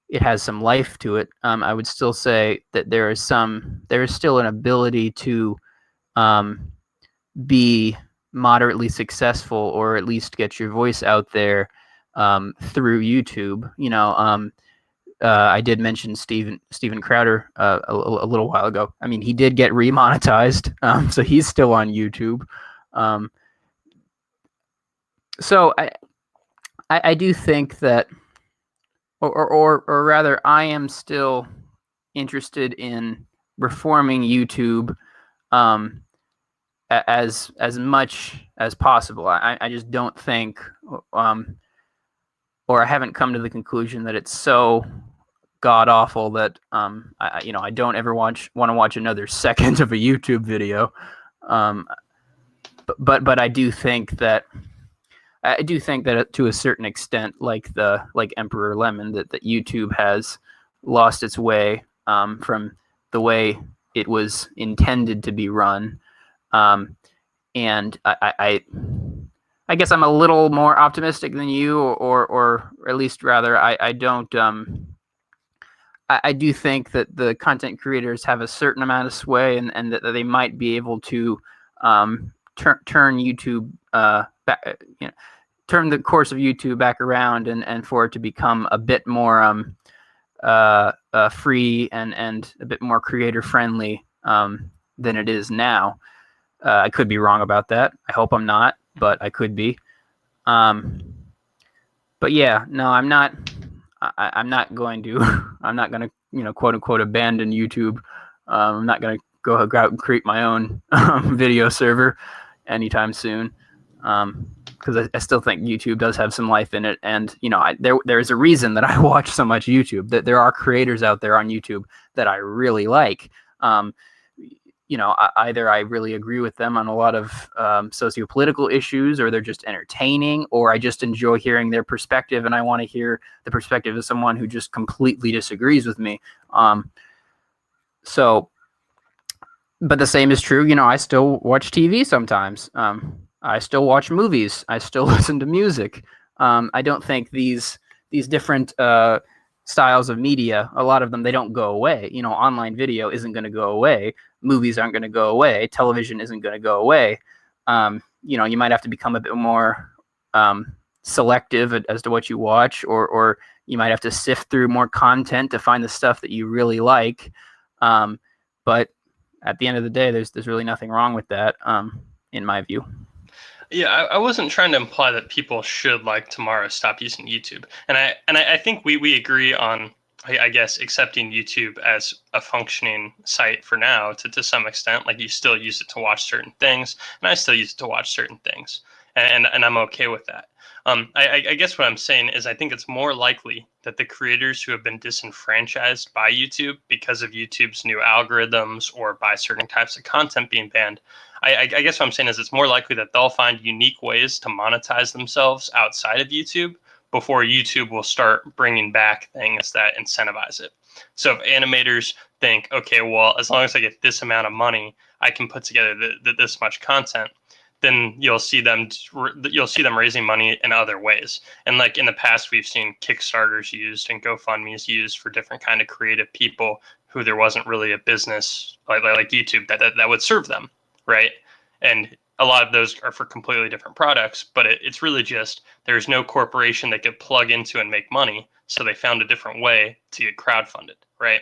it has some life to it. I would still say that there is still an ability to be moderately successful, or at least get your voice out there through YouTube. I did mention Steven Crowder a little while ago. I mean, he did get remonetized, so he's still on YouTube. So I do think that, or rather, I am still interested in reforming YouTube as much as possible. I just don't think, or I haven't come to the conclusion that it's so god awful that I don't ever want to watch another second of a YouTube video. But I do think that to a certain extent, like Emperor Lemon, that YouTube has lost its way from the way it was intended to be run. And I guess I'm a little more optimistic than you, or at least rather, I don't. I do think that the content creators have a certain amount of sway, and that they might be able to turn YouTube back, turn the course of YouTube back around, and for it to become a bit more free and a bit more creator friendly than it is now. I could be wrong about that. I hope I'm not, but I could be. But yeah, no, I'm not. I'm not going to. I'm not going to, quote unquote, abandon YouTube. I'm not going to go out and create my own video server anytime soon. Because I still think YouTube does have some life in it, and there's a reason that I watch so much YouTube. That there are creators out there on YouTube that I really like. Either I really agree with them on a lot of socio-political issues, or they're just entertaining, or I just enjoy hearing their perspective, and I want to hear the perspective of someone who just completely disagrees with me. But the same is true. I still watch TV sometimes. I still watch movies. I still listen to music. I don't think these different styles of media, a lot of them, they don't go away. Online video isn't going to go away. Movies aren't going to go away. Television isn't going to go away. You might have to become a bit more selective as to what you watch, or you might have to sift through more content to find the stuff that you really like. But at the end of the day, there's really nothing wrong with that, in my view. Yeah, I wasn't trying to imply that people should, like, tomorrow stop using YouTube, and I think we agree on, I guess, accepting YouTube as a functioning site for now to some extent. Like, you still use it to watch certain things, and I still use it to watch certain things, and I'm okay with that. I guess what I'm saying is I think it's more likely that the creators who have been disenfranchised by YouTube because of YouTube's new algorithms or by certain types of content being banned, I guess what I'm saying is it's more likely that they'll find unique ways to monetize themselves outside of YouTube before YouTube will start bringing back things that incentivize it. So if animators think, okay, well, as long as I get this amount of money, I can put together this much content, then you'll see them raising money in other ways. And like in the past, we've seen Kickstarters used and GoFundMe's used for different kind of creative people who there wasn't really a business like YouTube that would serve them, right? And a lot of those are for completely different products, but it's really just there's no corporation that could plug into and make money, so they found a different way to get crowdfunded, right?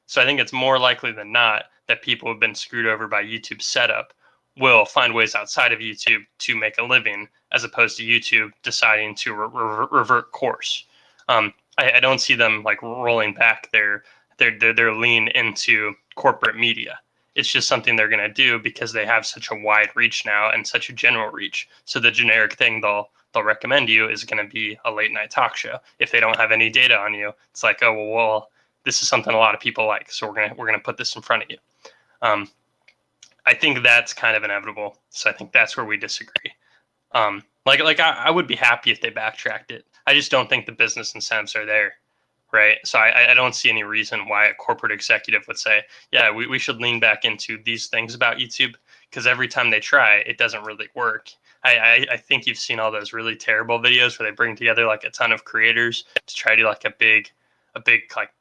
So I think it's more likely than not that people who've been screwed over by YouTube's setup will find ways outside of YouTube to make a living, as opposed to YouTube deciding to revert course. I don't see them like rolling back their lean into corporate media. It's just something they're going to do because they have such a wide reach now and such a general reach. So the generic thing they'll recommend you is going to be a late night talk show. If they don't have any data on you, it's like, oh well, this is something a lot of people like, so we're gonna put this in front of you. I think that's kind of inevitable. So I think that's where we disagree. I would be happy if they backtracked it. I just don't think the business incentives are there, right? So I don't see any reason why a corporate executive would say, yeah, we should lean back into these things about YouTube, because every time they try, it doesn't really work. I think you've seen all those really terrible videos where they bring together like a ton of creators to try to do like a big like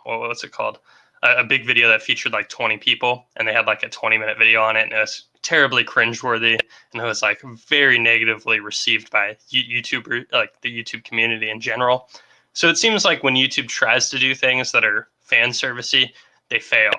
what's it called? A big video that featured like 20 people, and they had like a 20-minute video on it, and it was terribly cringeworthy, and it was like very negatively received by YouTuber, like the YouTube community in general. So it seems like when YouTube tries to do things that are fan servicey, they fail.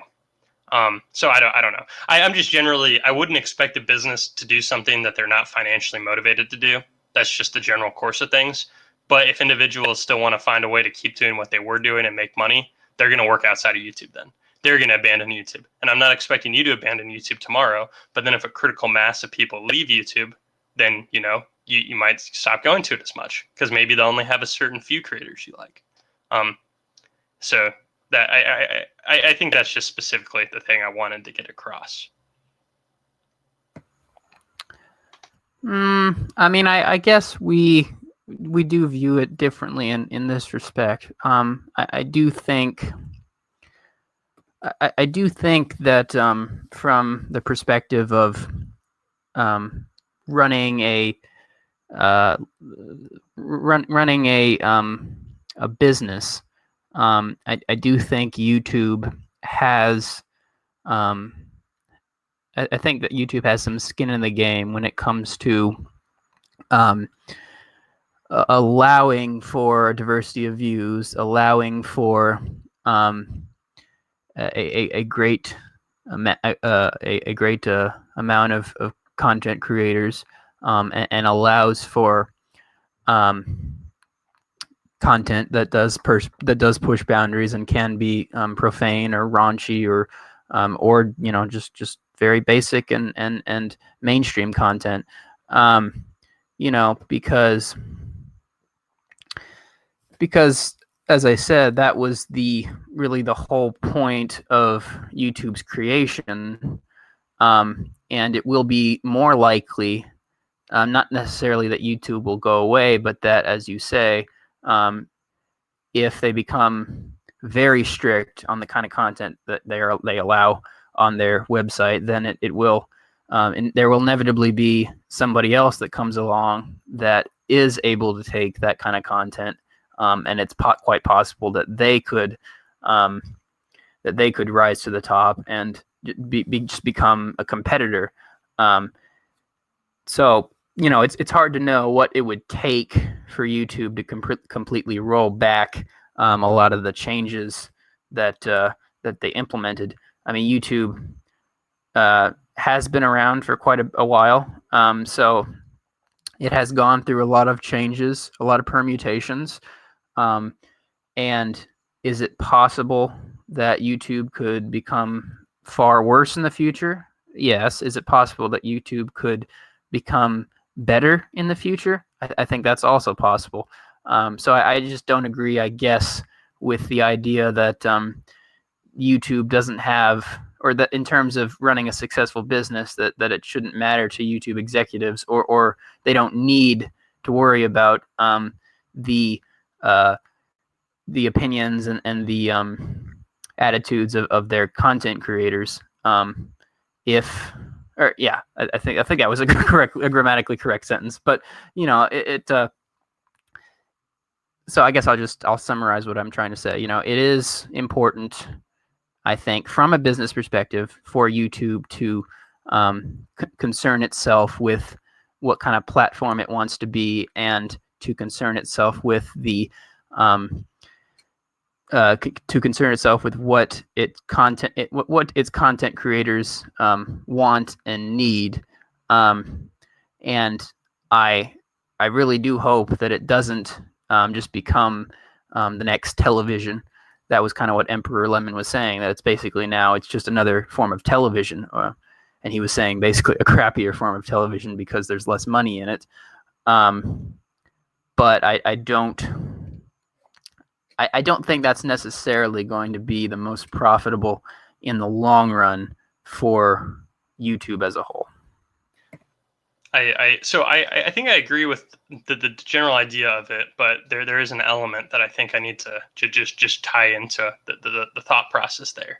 So I don't know. I'm just generally, I wouldn't expect a business to do something that they're not financially motivated to do. That's just the general course of things. But if individuals still want to find a way to keep doing what they were doing and make money, they're going to work outside of YouTube then. They're going to abandon YouTube. And I'm not expecting you to abandon YouTube tomorrow, but then if a critical mass of people leave YouTube, then, you might stop going to it as much, because maybe they'll only have a certain few creators you like. So that I think that's just specifically the thing I wanted to get across. I mean, I guess we do view it differently in this respect. I do think that from the perspective of running a business, I do think YouTube has I think that YouTube has some skin in the game when it comes to um, allowing for a diversity of views, allowing for a great a great amount of content creators, and allows for um, content that does push boundaries and can be profane or raunchy or just very basic and mainstream content. Um, because as I said, that was really the whole point of YouTube's creation. And it will be more likely, not necessarily that YouTube will go away, but that, as you say, um, if they become very strict on the kind of content that they allow on their website, then it will, and there will inevitably be somebody else that comes along that is able to take that kind of content, and it's quite possible that they could rise to the top and just become a competitor. So it's hard to know what it would take for YouTube to completely roll back a lot of the changes that they implemented. I mean, YouTube has been around for quite a while, so it has gone through a lot of changes, a lot of permutations. Um, and is it possible that YouTube could become far worse in the future? Yes. Is it possible that YouTube could become better in the future? I think that's also possible. So I just don't agree, I guess, with the idea that YouTube doesn't have, or that in terms of running a successful business, that it shouldn't matter to YouTube executives, or they don't need to worry about the uh, the opinions and the attitudes of their content creators. If or yeah, I think that was a grammatically correct sentence. But so I guess I'll summarize what I'm trying to say. It is important, I think, from a business perspective, for YouTube to concern itself with what kind of platform it wants to be, and to concern itself with um, what its content creators want and need, and I I really do hope that it doesn't just become the next television. That was kind of what Emperor Lemon was saying, that it's just another form of television, and he was saying basically a crappier form of television because there's less money in it. But I don't think that's necessarily going to be the most profitable in the long run for YouTube as a whole. I think I agree with the general idea of it, but there is an element that I think I need to just tie into the thought process there.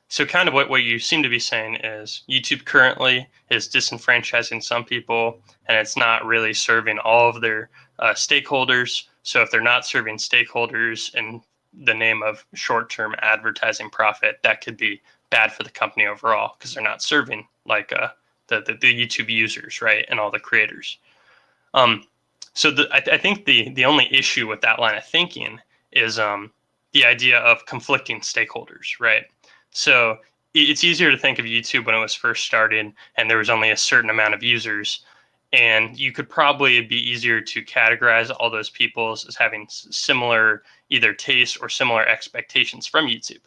So kind of what you seem to be saying is YouTube currently is disenfranchising some people, and it's not really serving all of their stakeholders. So if they're not serving stakeholders in the name of short-term advertising profit, that could be bad for the company overall, because they're not serving like the YouTube users, right, and all the creators. So I think the only issue with that line of thinking is the idea of conflicting stakeholders, right? So it's easier to think of YouTube when it was first started and there was only a certain amount of users, and you could probably be easier to categorize all those people as having similar either tastes or similar expectations from YouTube.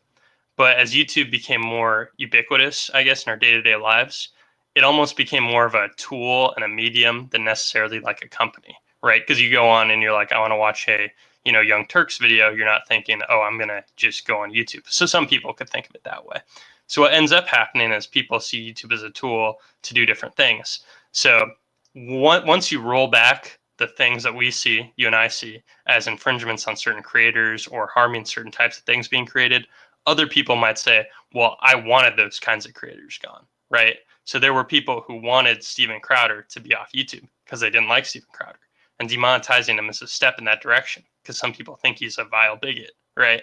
But as YouTube became more ubiquitous, I guess, in our day-to-day lives, it almost became more of a tool and a medium than necessarily like a company, right? Because you go on and you're like, I want to watch a Young Turks video. You're not thinking, oh, I'm gonna just go on YouTube. So some people could think of it that way. So what ends up happening is people see YouTube as a tool to do different things. So once you roll back the things that we see, you and I see, as infringements on certain creators or harming certain types of things being created, other people might say, well, I wanted those kinds of creators gone, right? So there were people who wanted Steven Crowder to be off YouTube because they didn't like Steven Crowder. And demonetizing him is a step in that direction because some people think he's a vile bigot, right?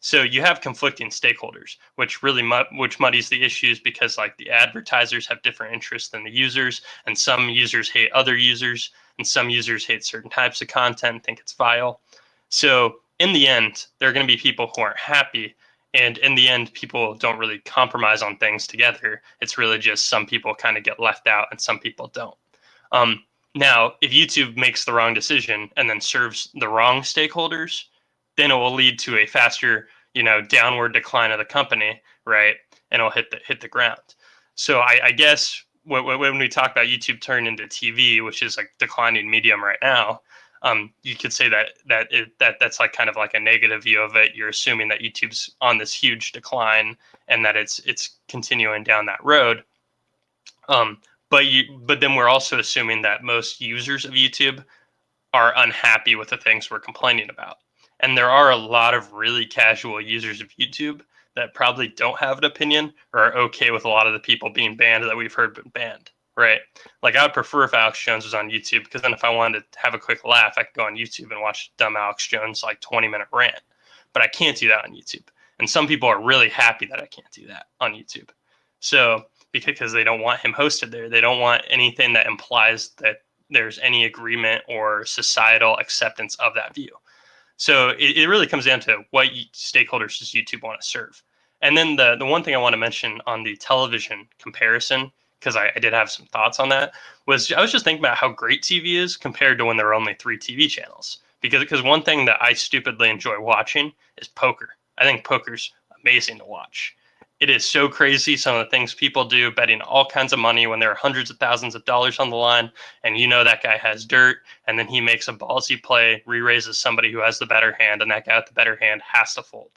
So you have conflicting stakeholders, which really which muddies the issues, because like the advertisers have different interests than the users, and some users hate other users, and some users hate certain types of content and think it's vile. So in the end, there are going to be people who aren't happy. And in the end, people don't really compromise on things together. It's really just some people kind of get left out and some people don't. Um, Now, if YouTube makes the wrong decision and then serves the wrong stakeholders, then it will lead to a faster, downward decline of the company, right? And it'll hit the ground. So I guess when we talk about YouTube turning into TV, which is like declining medium right now, you could say that's like kind of like a negative view of it. You're assuming that YouTube's on this huge decline and that it's continuing down that road. But then we're also assuming that most users of YouTube are unhappy with the things we're complaining about. And there are a lot of really casual users of YouTube that probably don't have an opinion or are okay with a lot of the people being banned that we've heard been banned, right? Like I would prefer if Alex Jones was on YouTube, because then if I wanted to have a quick laugh, I could go on YouTube and watch dumb Alex Jones like 20-minute rant. But I can't do that on YouTube. And some people are really happy that I can't do that on YouTube. So because they don't want him hosted there, they don't want anything that implies that there's any agreement or societal acceptance of that view. So it really comes down to what stakeholders does YouTube want to serve. And then the one thing I want to mention on the television comparison, because I did have some thoughts on that, was I was just thinking about how great TV is compared to when there were only 3 TV channels. Because one thing that I stupidly enjoy watching is poker. I think poker's amazing to watch. It is so crazy, some of the things people do, betting all kinds of money when there are hundreds of thousands of dollars on the line, and that guy has dirt, and then he makes a ballsy play, re-raises somebody who has the better hand, and that guy with the better hand has to fold.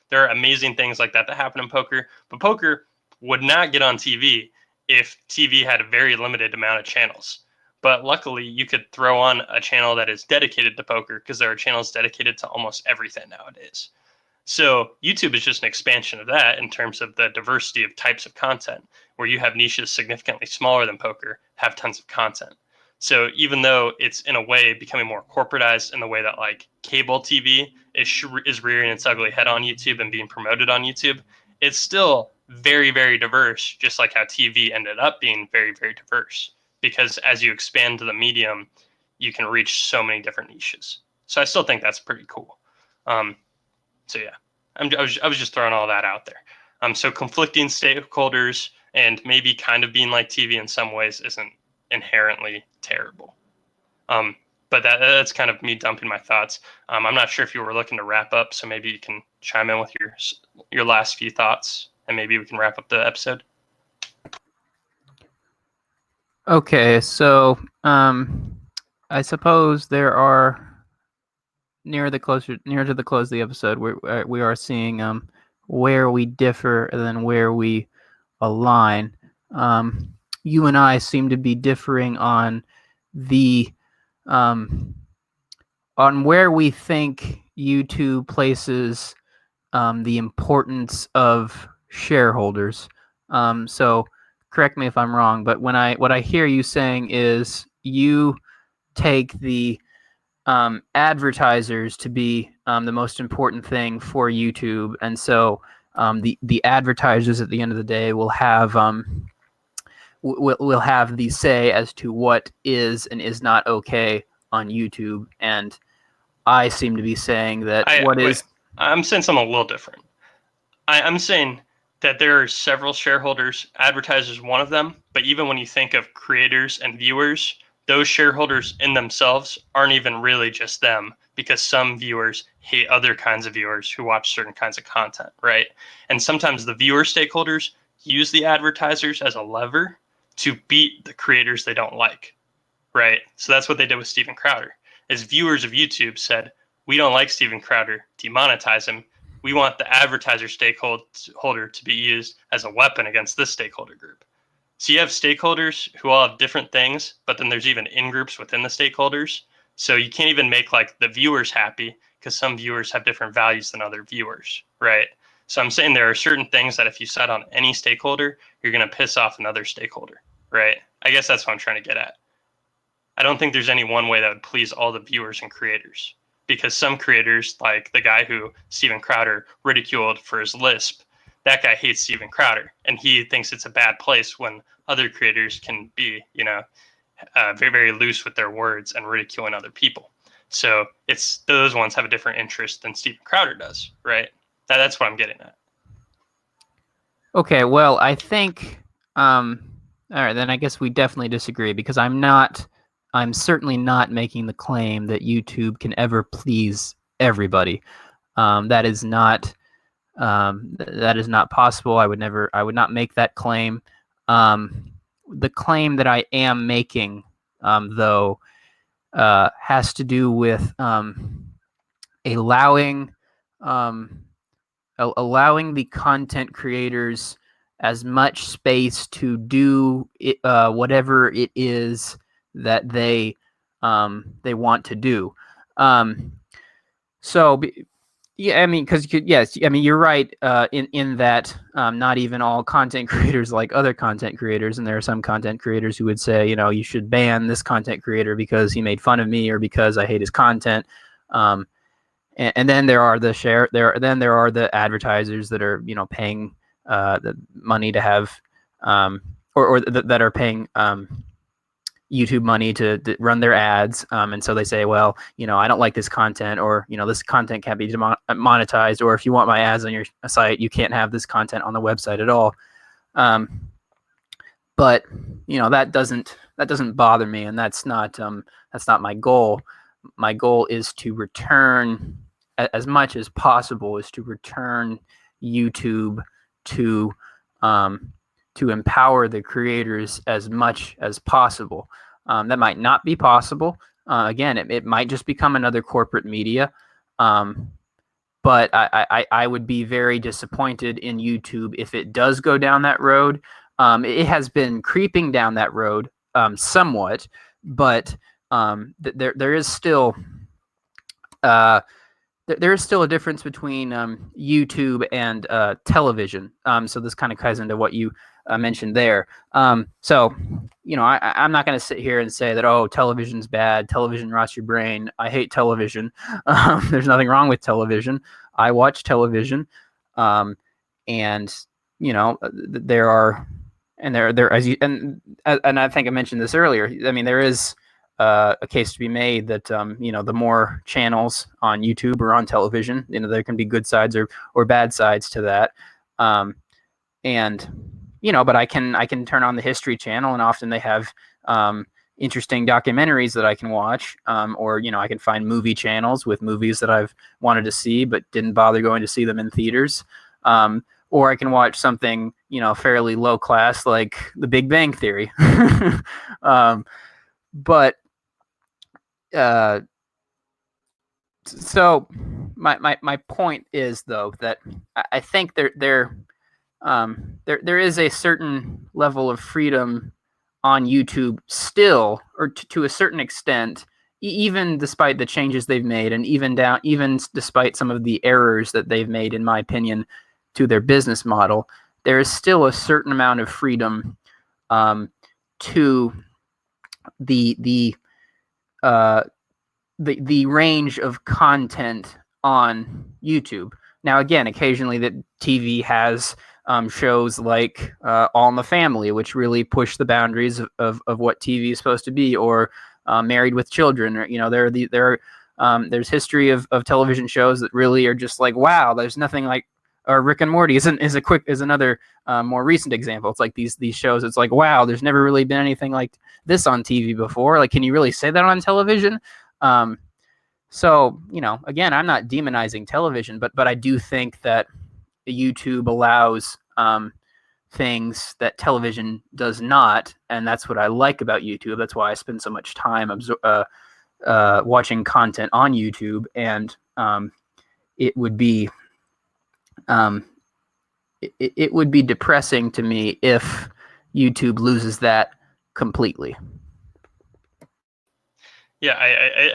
There are amazing things like that happen in poker, but poker would not get on TV if TV had a very limited amount of channels. But luckily, you could throw on a channel that is dedicated to poker, because there are channels dedicated to almost everything nowadays. So YouTube is just an expansion of that in terms of the diversity of types of content, where you have niches significantly smaller than poker have tons of content. So even though it's in a way becoming more corporatized in the way that like cable TV is rearing its ugly head on YouTube and being promoted on YouTube, it's still very, very diverse, just like how TV ended up being very, very diverse. Because as you expand to the medium, you can reach so many different niches. So I still think that's pretty cool. So yeah, I was just throwing all that out there. So conflicting stakeholders and maybe kind of being like TV in some ways isn't inherently terrible. Um, but that's kind of me dumping my thoughts. I'm not sure if you were looking to wrap up, so maybe you can chime in with your last few thoughts, and maybe we can wrap up the episode. Okay, so I suppose there are near to the close of the episode, we are seeing where we differ and then where we align. You and I seem to be differing on the on where we think YouTube places the importance of shareholders. So correct me if I'm wrong, but what I hear you saying is you take the advertisers to be the most important thing for YouTube, and so the advertisers at the end of the day will have will have the say as to what is and is not okay on YouTube. And I seem to be saying that I'm saying something a little different. I'm saying that there are several shareholders, advertisers one of them, but even when you think of creators and viewers, those shareholders in themselves aren't even really just them, because some viewers hate other kinds of viewers who watch certain kinds of content, right? And sometimes the viewer stakeholders use the advertisers as a lever to beat the creators they don't like, right? So that's what they did with Steven Crowder. As viewers of YouTube said, we don't like Steven Crowder, demonetize him. We want the advertiser stakeholder to be used as a weapon against this stakeholder group. So you have stakeholders who all have different things, but then there's even in-groups within the stakeholders. So you can't even make like the viewers happy, because some viewers have different values than other viewers, right? So I'm saying there are certain things that if you set on any stakeholder, you're going to piss off another stakeholder, right? I guess that's what I'm trying to get at. I don't think there's any one way that would please all the viewers and creators, because some creators, like the guy who Steven Crowder ridiculed for his lisp, that guy hates Steven Crowder, and he thinks it's a bad place when other creators can be, very, very loose with their words and ridiculing other people. So it's those ones have a different interest than Steven Crowder does, right? That's what I'm getting at. Okay, well, I think, all right, then I guess we definitely disagree, because I'm certainly not making the claim that YouTube can ever please everybody. That is not possible. I would not make that claim. The claim that I am making, though, has to do with allowing um, allowing the content creators as much space to do whatever it is that they want to do. So yeah, I mean, because yes, I mean, you're right in that not even all content creators like other content creators, and there are some content creators who would say, you should ban this content creator because he made fun of me or because I hate his content. And then there are the advertisers that are paying the money to have that are paying YouTube money to run their ads, and so they say, well, I don't like this content, or this content can't be monetized, or if you want my ads on your site, you can't have this content on the website at all. But that doesn't bother me, and that's not my goal. My goal is to return, as much as possible, is to return YouTube to empower the creators as much as possible. That might not be possible. Again, it might just become another corporate media. But I would be very disappointed in YouTube if it does go down that road. It has been creeping down that road somewhat, but there is still there is still a difference between YouTube and television. So this kind of ties into what you mentioned there. So I'm not going to sit here and say that, oh, television's bad, television rots your brain, I hate television. There's nothing wrong with television. I watch television, and there are, and there as you and I think I mentioned this earlier. I mean, there is a case to be made that the more channels on YouTube or on television, there can be good sides or bad sides to that. And but I can turn on the History Channel, and often they have interesting documentaries that I can watch, or I can find movie channels with movies that I've wanted to see but didn't bother going to see them in theaters. Or I can watch something fairly low class like The Big Bang Theory. But so my point is, though, that I think there is a certain level of freedom on YouTube still, or to a certain extent, even despite the changes they've made, and even despite some of the errors that they've made, in my opinion, to their business model. There is still a certain amount of freedom to the range of content on YouTube. Now, again, occasionally the TV has shows like All in the Family, which really push the boundaries of what TV is supposed to be, or Married with Children. Or, there's history of television shows that really are just like, wow, there's nothing like. Or Rick and Morty is another more recent example. It's like these shows. It's like, wow, there's never really been anything like this on TV before. Like, can you really say that on television? So again, I'm not demonizing television, but I do think that YouTube allows things that television does not, and that's what I like about YouTube. That's why I spend so much time watching content on YouTube, and it would be it would be depressing to me if YouTube loses that completely. Yeah,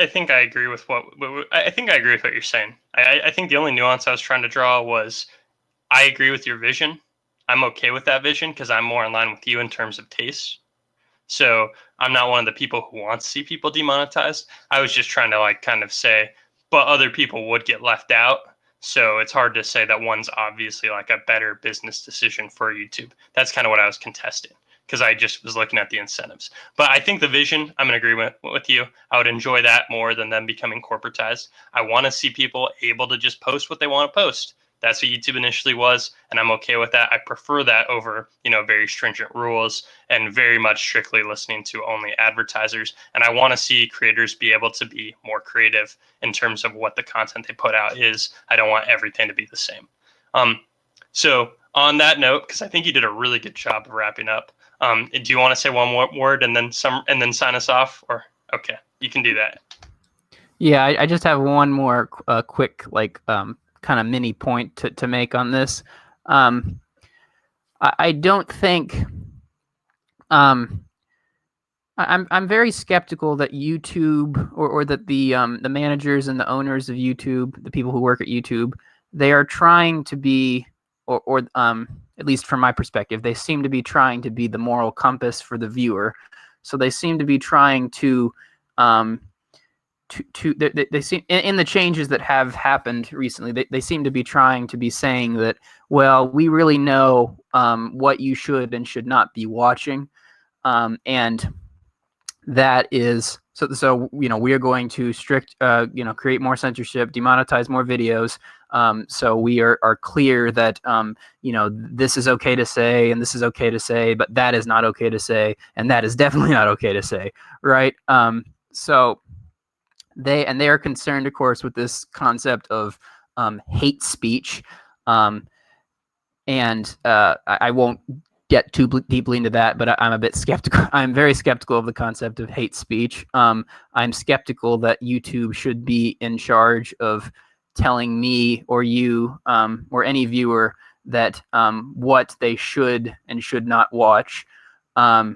I think I agree with what I think I agree with what you're saying. I think the only nuance I was trying to draw was, I agree with your vision. I'm okay with that vision because I'm more in line with you in terms of taste. So I'm not one of the people who wants to see people demonetized. I was just trying to kind of say but other people would get left out. So it's hard to say that one's obviously like a better business decision for YouTube. That's kind of what I was contesting, because I just was looking at the incentives. But I think the vision, I'm in agreement with you. I would enjoy that more than them becoming corporatized. I want to see people able to just post what they want to post. That's what YouTube initially was, and I'm okay with that. I prefer that over, very stringent rules and very much strictly listening to only advertisers. And I want to see creators be able to be more creative in terms of what the content they put out is. I don't want everything to be the same. So on that note, because I think you did a really good job of wrapping up, do you want to say one more word and then sign us off? Or okay, you can do that. Yeah, I just have one more quick kind of mini point to make on this. I don't think I'm very skeptical that YouTube or that the managers and the owners of YouTube, the people who work at YouTube, they are trying to be, or at least from my perspective, they seem to be trying to be the moral compass for the viewer. So they seem to be trying to they seem in the changes that have happened recently, they seem to be trying to be saying that, well, we really know what you should and should not be watching, and that is so we are going to create more censorship, demonetize more videos, so we are clear that this is okay to say and this is okay to say, but that is not okay to say, and that is definitely not okay to say, right? So they are concerned, of course, with this concept of hate speech, and I won't get too deeply into that, but I'm a bit skeptical. I'm very skeptical of the concept of hate speech. I'm skeptical that YouTube should be in charge of telling me or you or any viewer that what they should and should not watch. You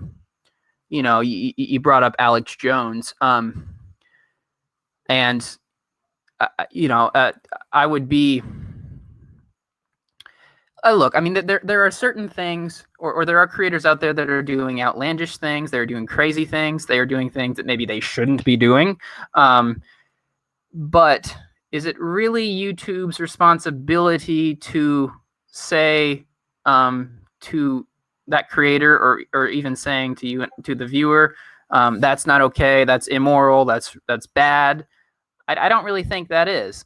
brought up Alex Jones. And I would be. Look, I mean, there are certain things, or there are creators out there that are doing outlandish things. They're doing crazy things. They are doing things that maybe they shouldn't be doing. But is it really YouTube's responsibility to say to that creator, or even saying to the viewer, that's not okay, that's immoral, that's bad? I don't really think that is.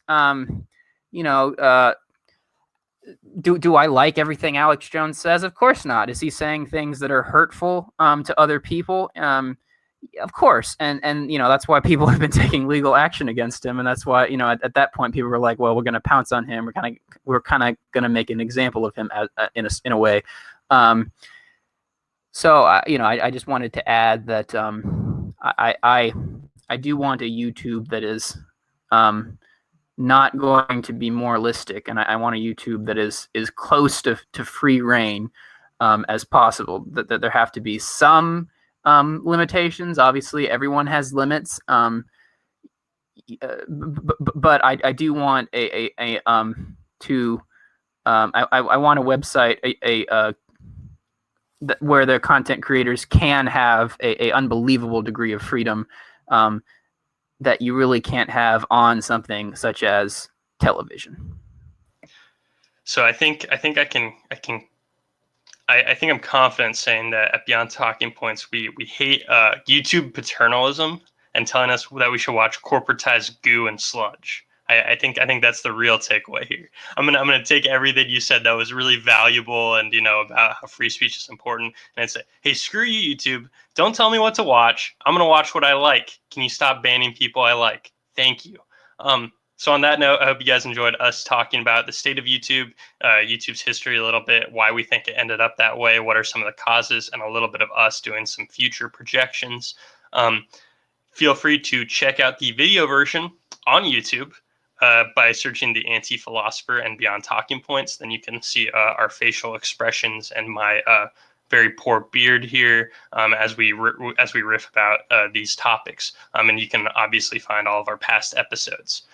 Do I like everything Alex Jones says? Of course not. Is he saying things that are hurtful to other people? Of course. And that's why people have been taking legal action against him, and that's why at that point people were like, well, we're going to pounce on him. We're kind of going to make an example of him in a way. So I just wanted to add that I do want a YouTube that is not going to be moralistic, and I want a YouTube that is close to free reign as possible. That there have to be some limitations. Obviously, everyone has limits, but I do want I want a website where the content creators can have a unbelievable degree of freedom that you really can't have on something such as television. So I think I'm confident saying that at Beyond Talking Points, we hate YouTube paternalism and telling us that we should watch corporatized goo and sludge. I think that's the real takeaway here. I'm gonna take everything you said that was really valuable and about how free speech is important, and I'd say, hey, screw you, YouTube. Don't tell me what to watch. I'm gonna watch what I like. Can you stop banning people I like? Thank you. So on that note, I hope you guys enjoyed us talking about the state of YouTube, YouTube's history a little bit, why we think it ended up that way, what are some of the causes, and a little bit of us doing some future projections. Feel free to check out the video version on YouTube by searching the Anti-Philosopher and Beyond Talking Points. Then you can see our facial expressions and my very poor beard here as we riff about these topics. And you can obviously find all of our past episodes.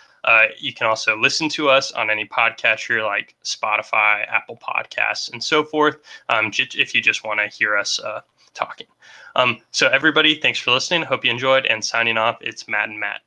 You can also listen to us on any podcatcher like Spotify, Apple Podcasts, and so forth, if you just want to hear us talking. So everybody, thanks for listening. Hope you enjoyed, and signing off, it's Matt and Matt.